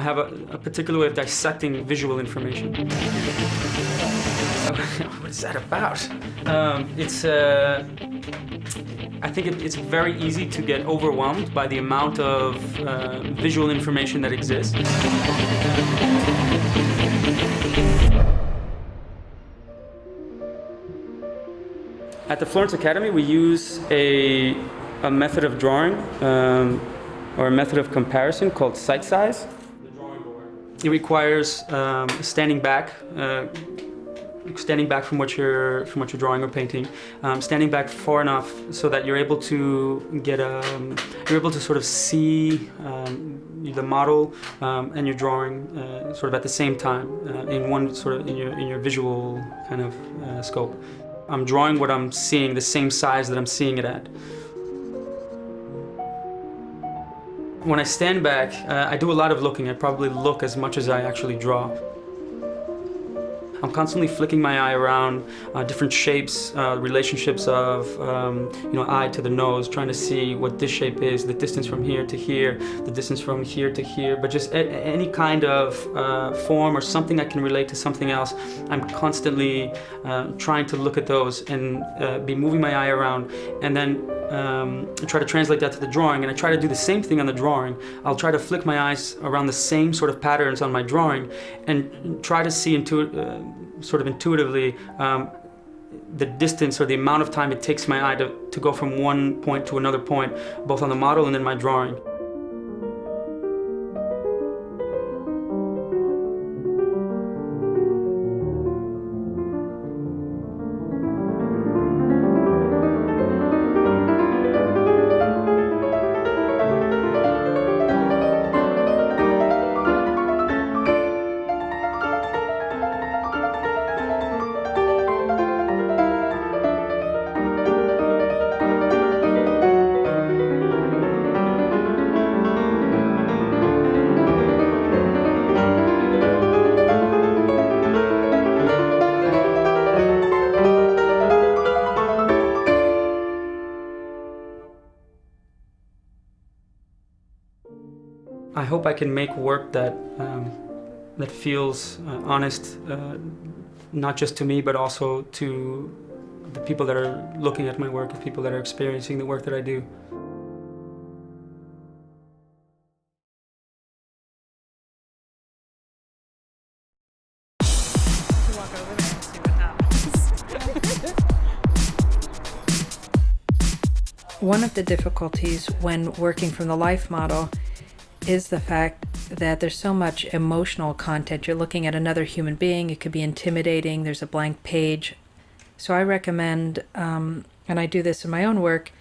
have a particular way of dissecting visual information. What is that about? I think it's very easy to get overwhelmed by the amount of visual information that exists. At the Florence Academy, we use a method of drawing or a method of comparison called sight size. The drawing board. It requires standing back from what you're drawing or painting, standing back far enough so that you're able to get you're able to sort of see the model and your drawing sort of at the same time in one sort of in your visual kind of scope. I'm drawing what I'm seeing the same size that I'm seeing it at. When I stand back, I do a lot of looking. I probably look as much as I actually draw. I'm constantly flicking my eye around different shapes, relationships of eye to the nose, trying to see what this shape is, the distance from here to here, the distance from here to here, but just any kind of form or something that can relate to something else. I'm constantly trying to look at those and be moving my eye around, and then try to translate that to the drawing, and I try to do the same thing on the drawing. I'll try to flick my eyes around the same sort of patterns on my drawing and try to see sort of intuitively the distance or the amount of time it takes my eye to go from one point to another point, both on the model and in my drawing. I hope I can make work that feels honest, not just to me, but also to the people that are looking at my work, the people that are experiencing the work that I do. Walk over there and see what happens. One of the difficulties when working from the life model is the fact that there's so much emotional content. You're looking at another human being. It could be intimidating. There's a blank page. So I recommend, and I do this in my own work,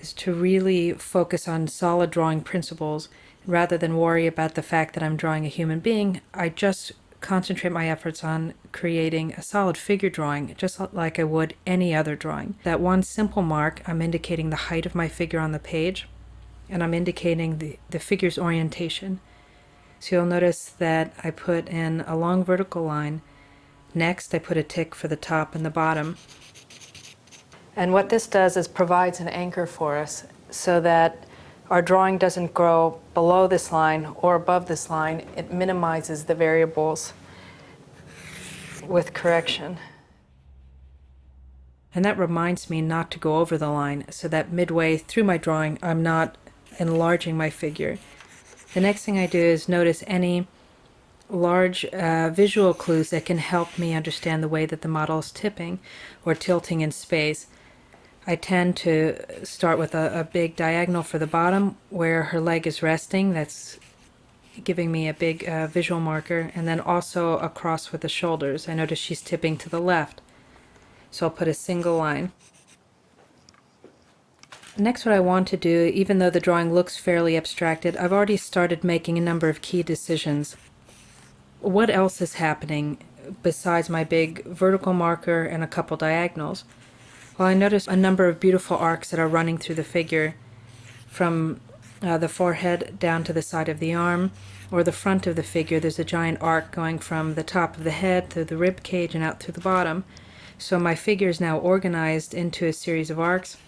is to really focus on solid drawing principles. Rather than worry about the fact that I'm drawing a human being, I just concentrate my efforts on creating a solid figure drawing, just like I would any other drawing. That one simple mark, I'm indicating the height of my figure on the page, and I'm indicating the figure's orientation. So you'll notice that I put in a long vertical line. Next, I put a tick for the top and the bottom. And what this does is provides an anchor for us so that our drawing doesn't grow below this line or above this line. It minimizes the variables with correction. And that reminds me not to go over the line, so that midway through my drawing, I'm not enlarging my figure. The next thing I do is notice any large visual clues that can help me understand the way that the model is tipping or tilting in space. I tend to start with a big diagonal for the bottom where her leg is resting. That's giving me a big visual marker, and then also across with the shoulders. I notice she's tipping to the left, so I'll put a single line. Next, what I want to do, even though the drawing looks fairly abstracted, I've already started making a number of key decisions. What else is happening besides my big vertical marker and a couple diagonals? Well, I notice a number of beautiful arcs that are running through the figure, from the forehead down to the side of the arm, or the front of the figure. There's a giant arc going from the top of the head to the rib cage and out through the bottom. So my figure is now organized into a series of arcs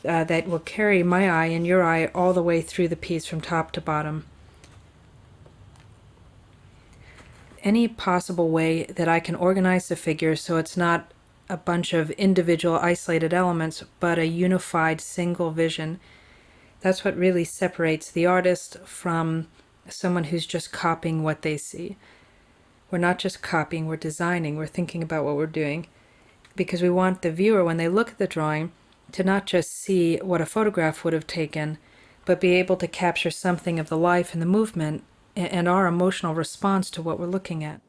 that will carry my eye and your eye all the way through the piece from top to bottom. any possible way that I can organize the figure so it's not a bunch of individual isolated elements, but a unified single vision. That's what really separates the artist from someone who's just copying what they see. We're not just copying, we're designing, we're thinking about what we're doing, because we want the viewer, when they look at the drawing, to not just see what a photograph would have taken, but be able to capture something of the life and the movement and our emotional response to what we're looking at.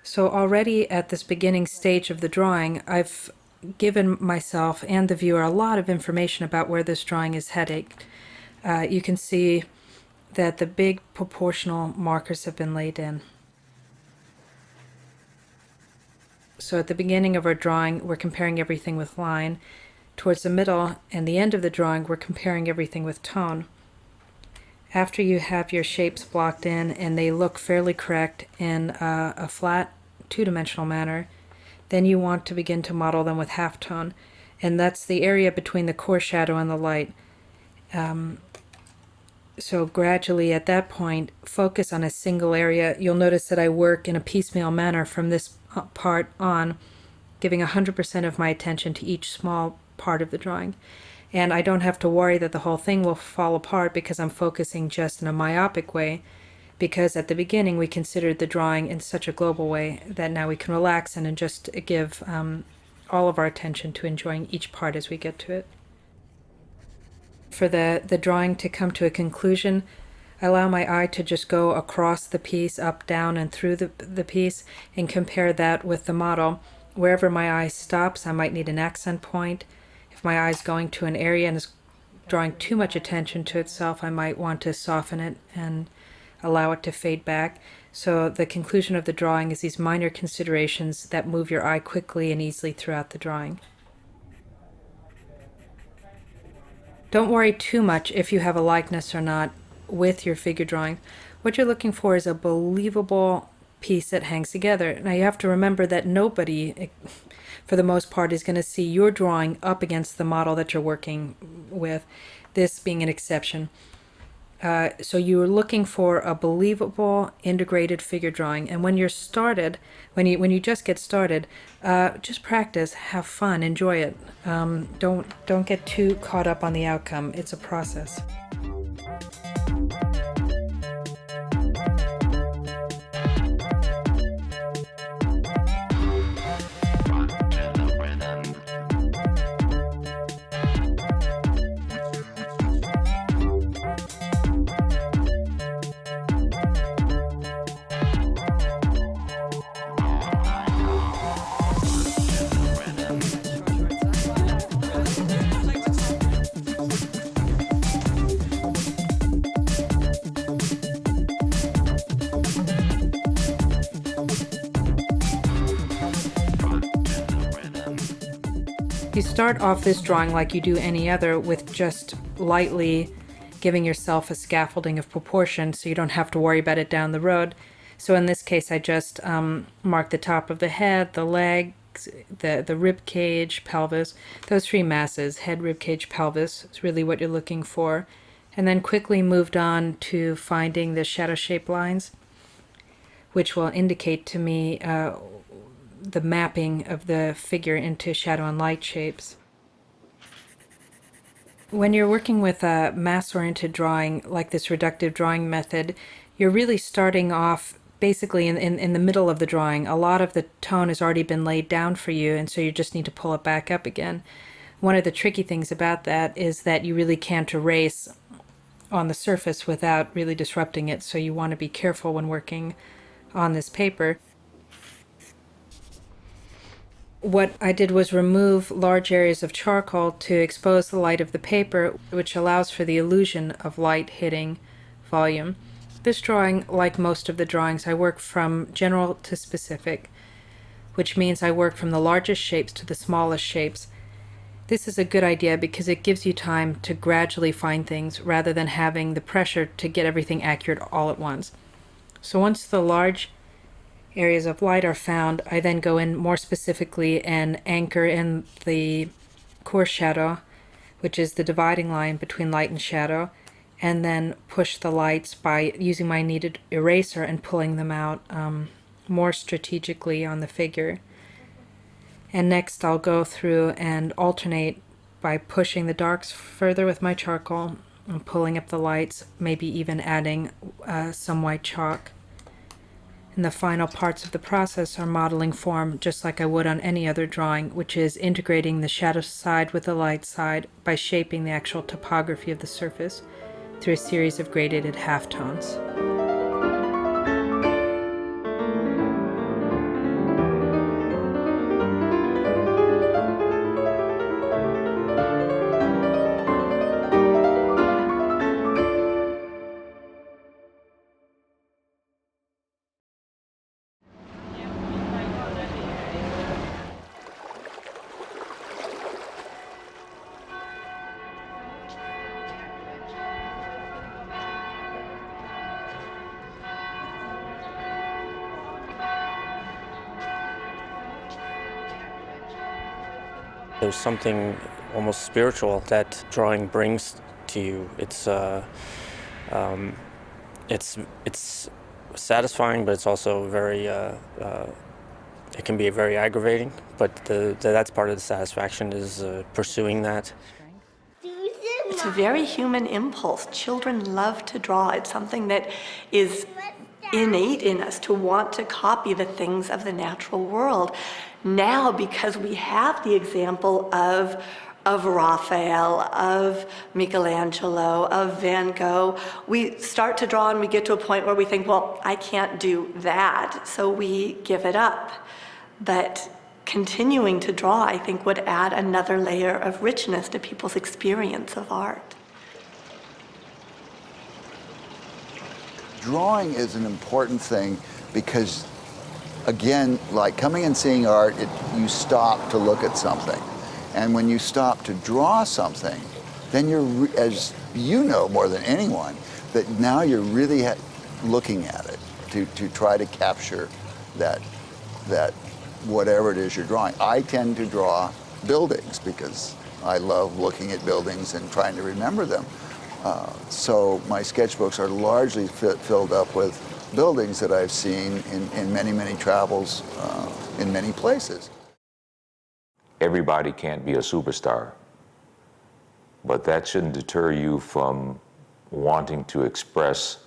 So already at this beginning stage of the drawing, I've given myself and the viewer a lot of information about where this drawing is headed. You can see that the big proportional markers have been laid in. So at the beginning of our drawing, we're comparing everything with line. Towards the middle and the end of the drawing, we're comparing everything with tone. After you have your shapes blocked in and they look fairly correct in a flat, two-dimensional manner, then you want to begin to model them with halftone. And that's the area between the core shadow and the light. So gradually at that point, focus on a single area. You'll notice that I work in a piecemeal manner from this part on, giving 100% of my attention to each small part of the drawing. And I don't have to worry that the whole thing will fall apart because I'm focusing just in a myopic way, because at the beginning we considered the drawing in such a global way that now we can relax and just give all of our attention to enjoying each part as we get to it. For the drawing to come to a conclusion, I allow my eye to just go across the piece, up, down, and through the piece, and compare that with the model. Wherever my eye stops, I might need an accent point. If my eye is going to an area and is drawing too much attention to itself, I might want to soften it and allow it to fade back. So the conclusion of the drawing is these minor considerations that move your eye quickly and easily throughout the drawing. Don't worry too much if you have a likeness or not with your figure drawing. What you're looking for is a believable piece that hangs together. Now you have to remember that nobody, for the most part, is going to see your drawing up against the model that you're working with, this being an exception. So you're looking for a believable integrated figure drawing, and when you're started, when you just get started, just practice, have fun, enjoy it. Don't get too caught up on the outcome. It's a process. You start off this drawing like you do any other, with just lightly giving yourself a scaffolding of proportion so you don't have to worry about it down the road. So in this case, I just mark the top of the head, the legs, the rib cage, pelvis. Those three masses, head, rib cage, pelvis, is really what you're looking for. And then quickly moved on to finding the shadow shape lines, which will indicate to me the mapping of the figure into shadow and light shapes. When you're working with a mass-oriented drawing, like this reductive drawing method, you're really starting off basically in the middle of the drawing. A lot of the tone has already been laid down for you, and so you just need to pull it back up again. One of the tricky things about that is that you really can't erase on the surface without really disrupting it, so you want to be careful when working on this paper. What I did was remove large areas of charcoal to expose the light of the paper, which allows for the illusion of light hitting volume. This drawing, like most of the drawings, I work from general to specific, which means I work from the largest shapes to the smallest shapes. This is a good idea because it gives you time to gradually find things rather than having the pressure to get everything accurate all at once. So once the large areas of light are found, I then go in more specifically and anchor in the core shadow which is the dividing line between light and shadow, and then push the lights by using my kneaded eraser and pulling them out more strategically on the figure. And next I'll go through and alternate by pushing the darks further with my charcoal and pulling up the lights, maybe even adding some white chalk. And the final parts of the process are modeling form, just like I would on any other drawing, which is integrating the shadow side with the light side by shaping the actual topography of the surface through a series of gradated halftones. There's something almost spiritual that drawing brings to you. It's satisfying, but it's also very. It can be very aggravating, but that's part of the satisfaction is pursuing that. It's a very human impulse. Children love to draw. It's something that is innate in us to want to copy the things of the natural world. Now, because we have the example of Raphael, of Michelangelo, of Van Gogh, we start to draw and we get to a point where we think, well, I can't do that, so we give it up. But continuing to draw, I think, would add another layer of richness to people's experience of art. Drawing is an important thing because, again, like coming and seeing art, you stop to look at something. And when you stop to draw something, then you're, as you know more than anyone, that now you're really looking at it to try to capture that whatever it is you're drawing. I tend to draw buildings because I love looking at buildings and trying to remember them. So my sketchbooks are largely filled up with buildings that I've seen in many, many travels in many places. Everybody can't be a superstar, but that shouldn't deter you from wanting to express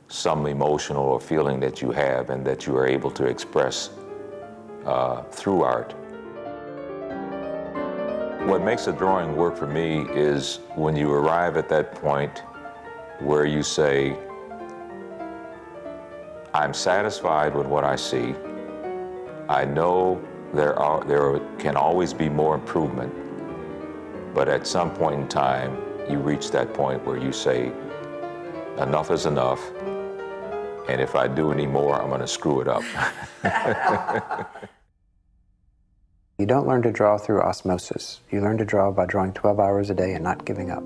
some emotional or feeling that you have and that you are able to express through art. What makes a drawing work for me is when you arrive at that point where you say, I'm satisfied with what I see. I know there can always be more improvement, but at some point in time, you reach that point where you say, enough is enough, and if I do any more, I'm going to screw it up. You don't learn to draw through osmosis. You learn to draw by drawing 12 hours a day and not giving up.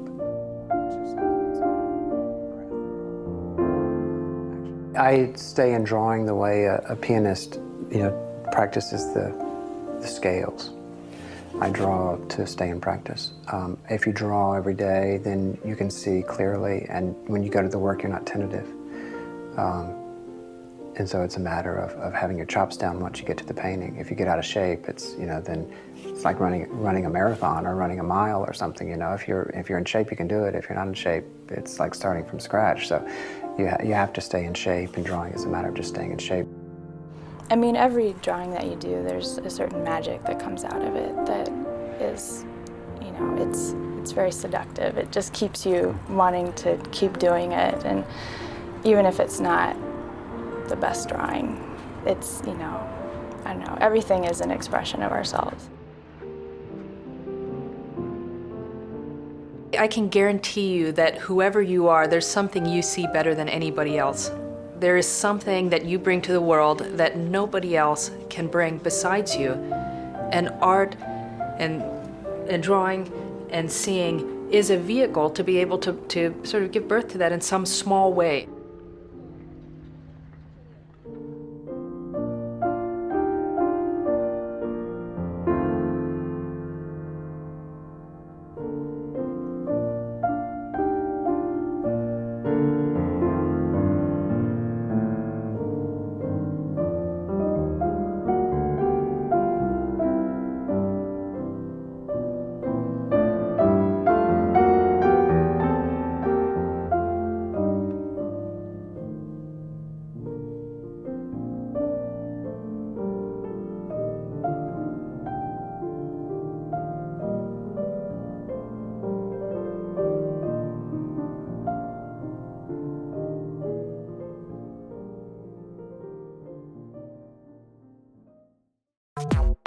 I stay in drawing the way a pianist, practices the scales. I draw to stay in practice. If you draw every day, then you can see clearly, and when you go to the work, you're not tentative. And so it's a matter of having your chops down once you get to the painting. If you get out of shape, it's then it's like running a marathon or running a mile or something. If you're in shape, you can do it. If you're not in shape, it's like starting from scratch. So you have to stay in shape, and drawing is a matter of just staying in shape. I mean, every drawing that you do, there's a certain magic that comes out of it that is, it's very seductive. It just keeps you wanting to keep doing it, and even if it's not the best drawing, it's, I don't know, everything is an expression of ourselves. I can guarantee you that whoever you are, there's something you see better than anybody else. There is something that you bring to the world that nobody else can bring besides you. And art and drawing and seeing is a vehicle to be able to sort of give birth to that in some small way. you.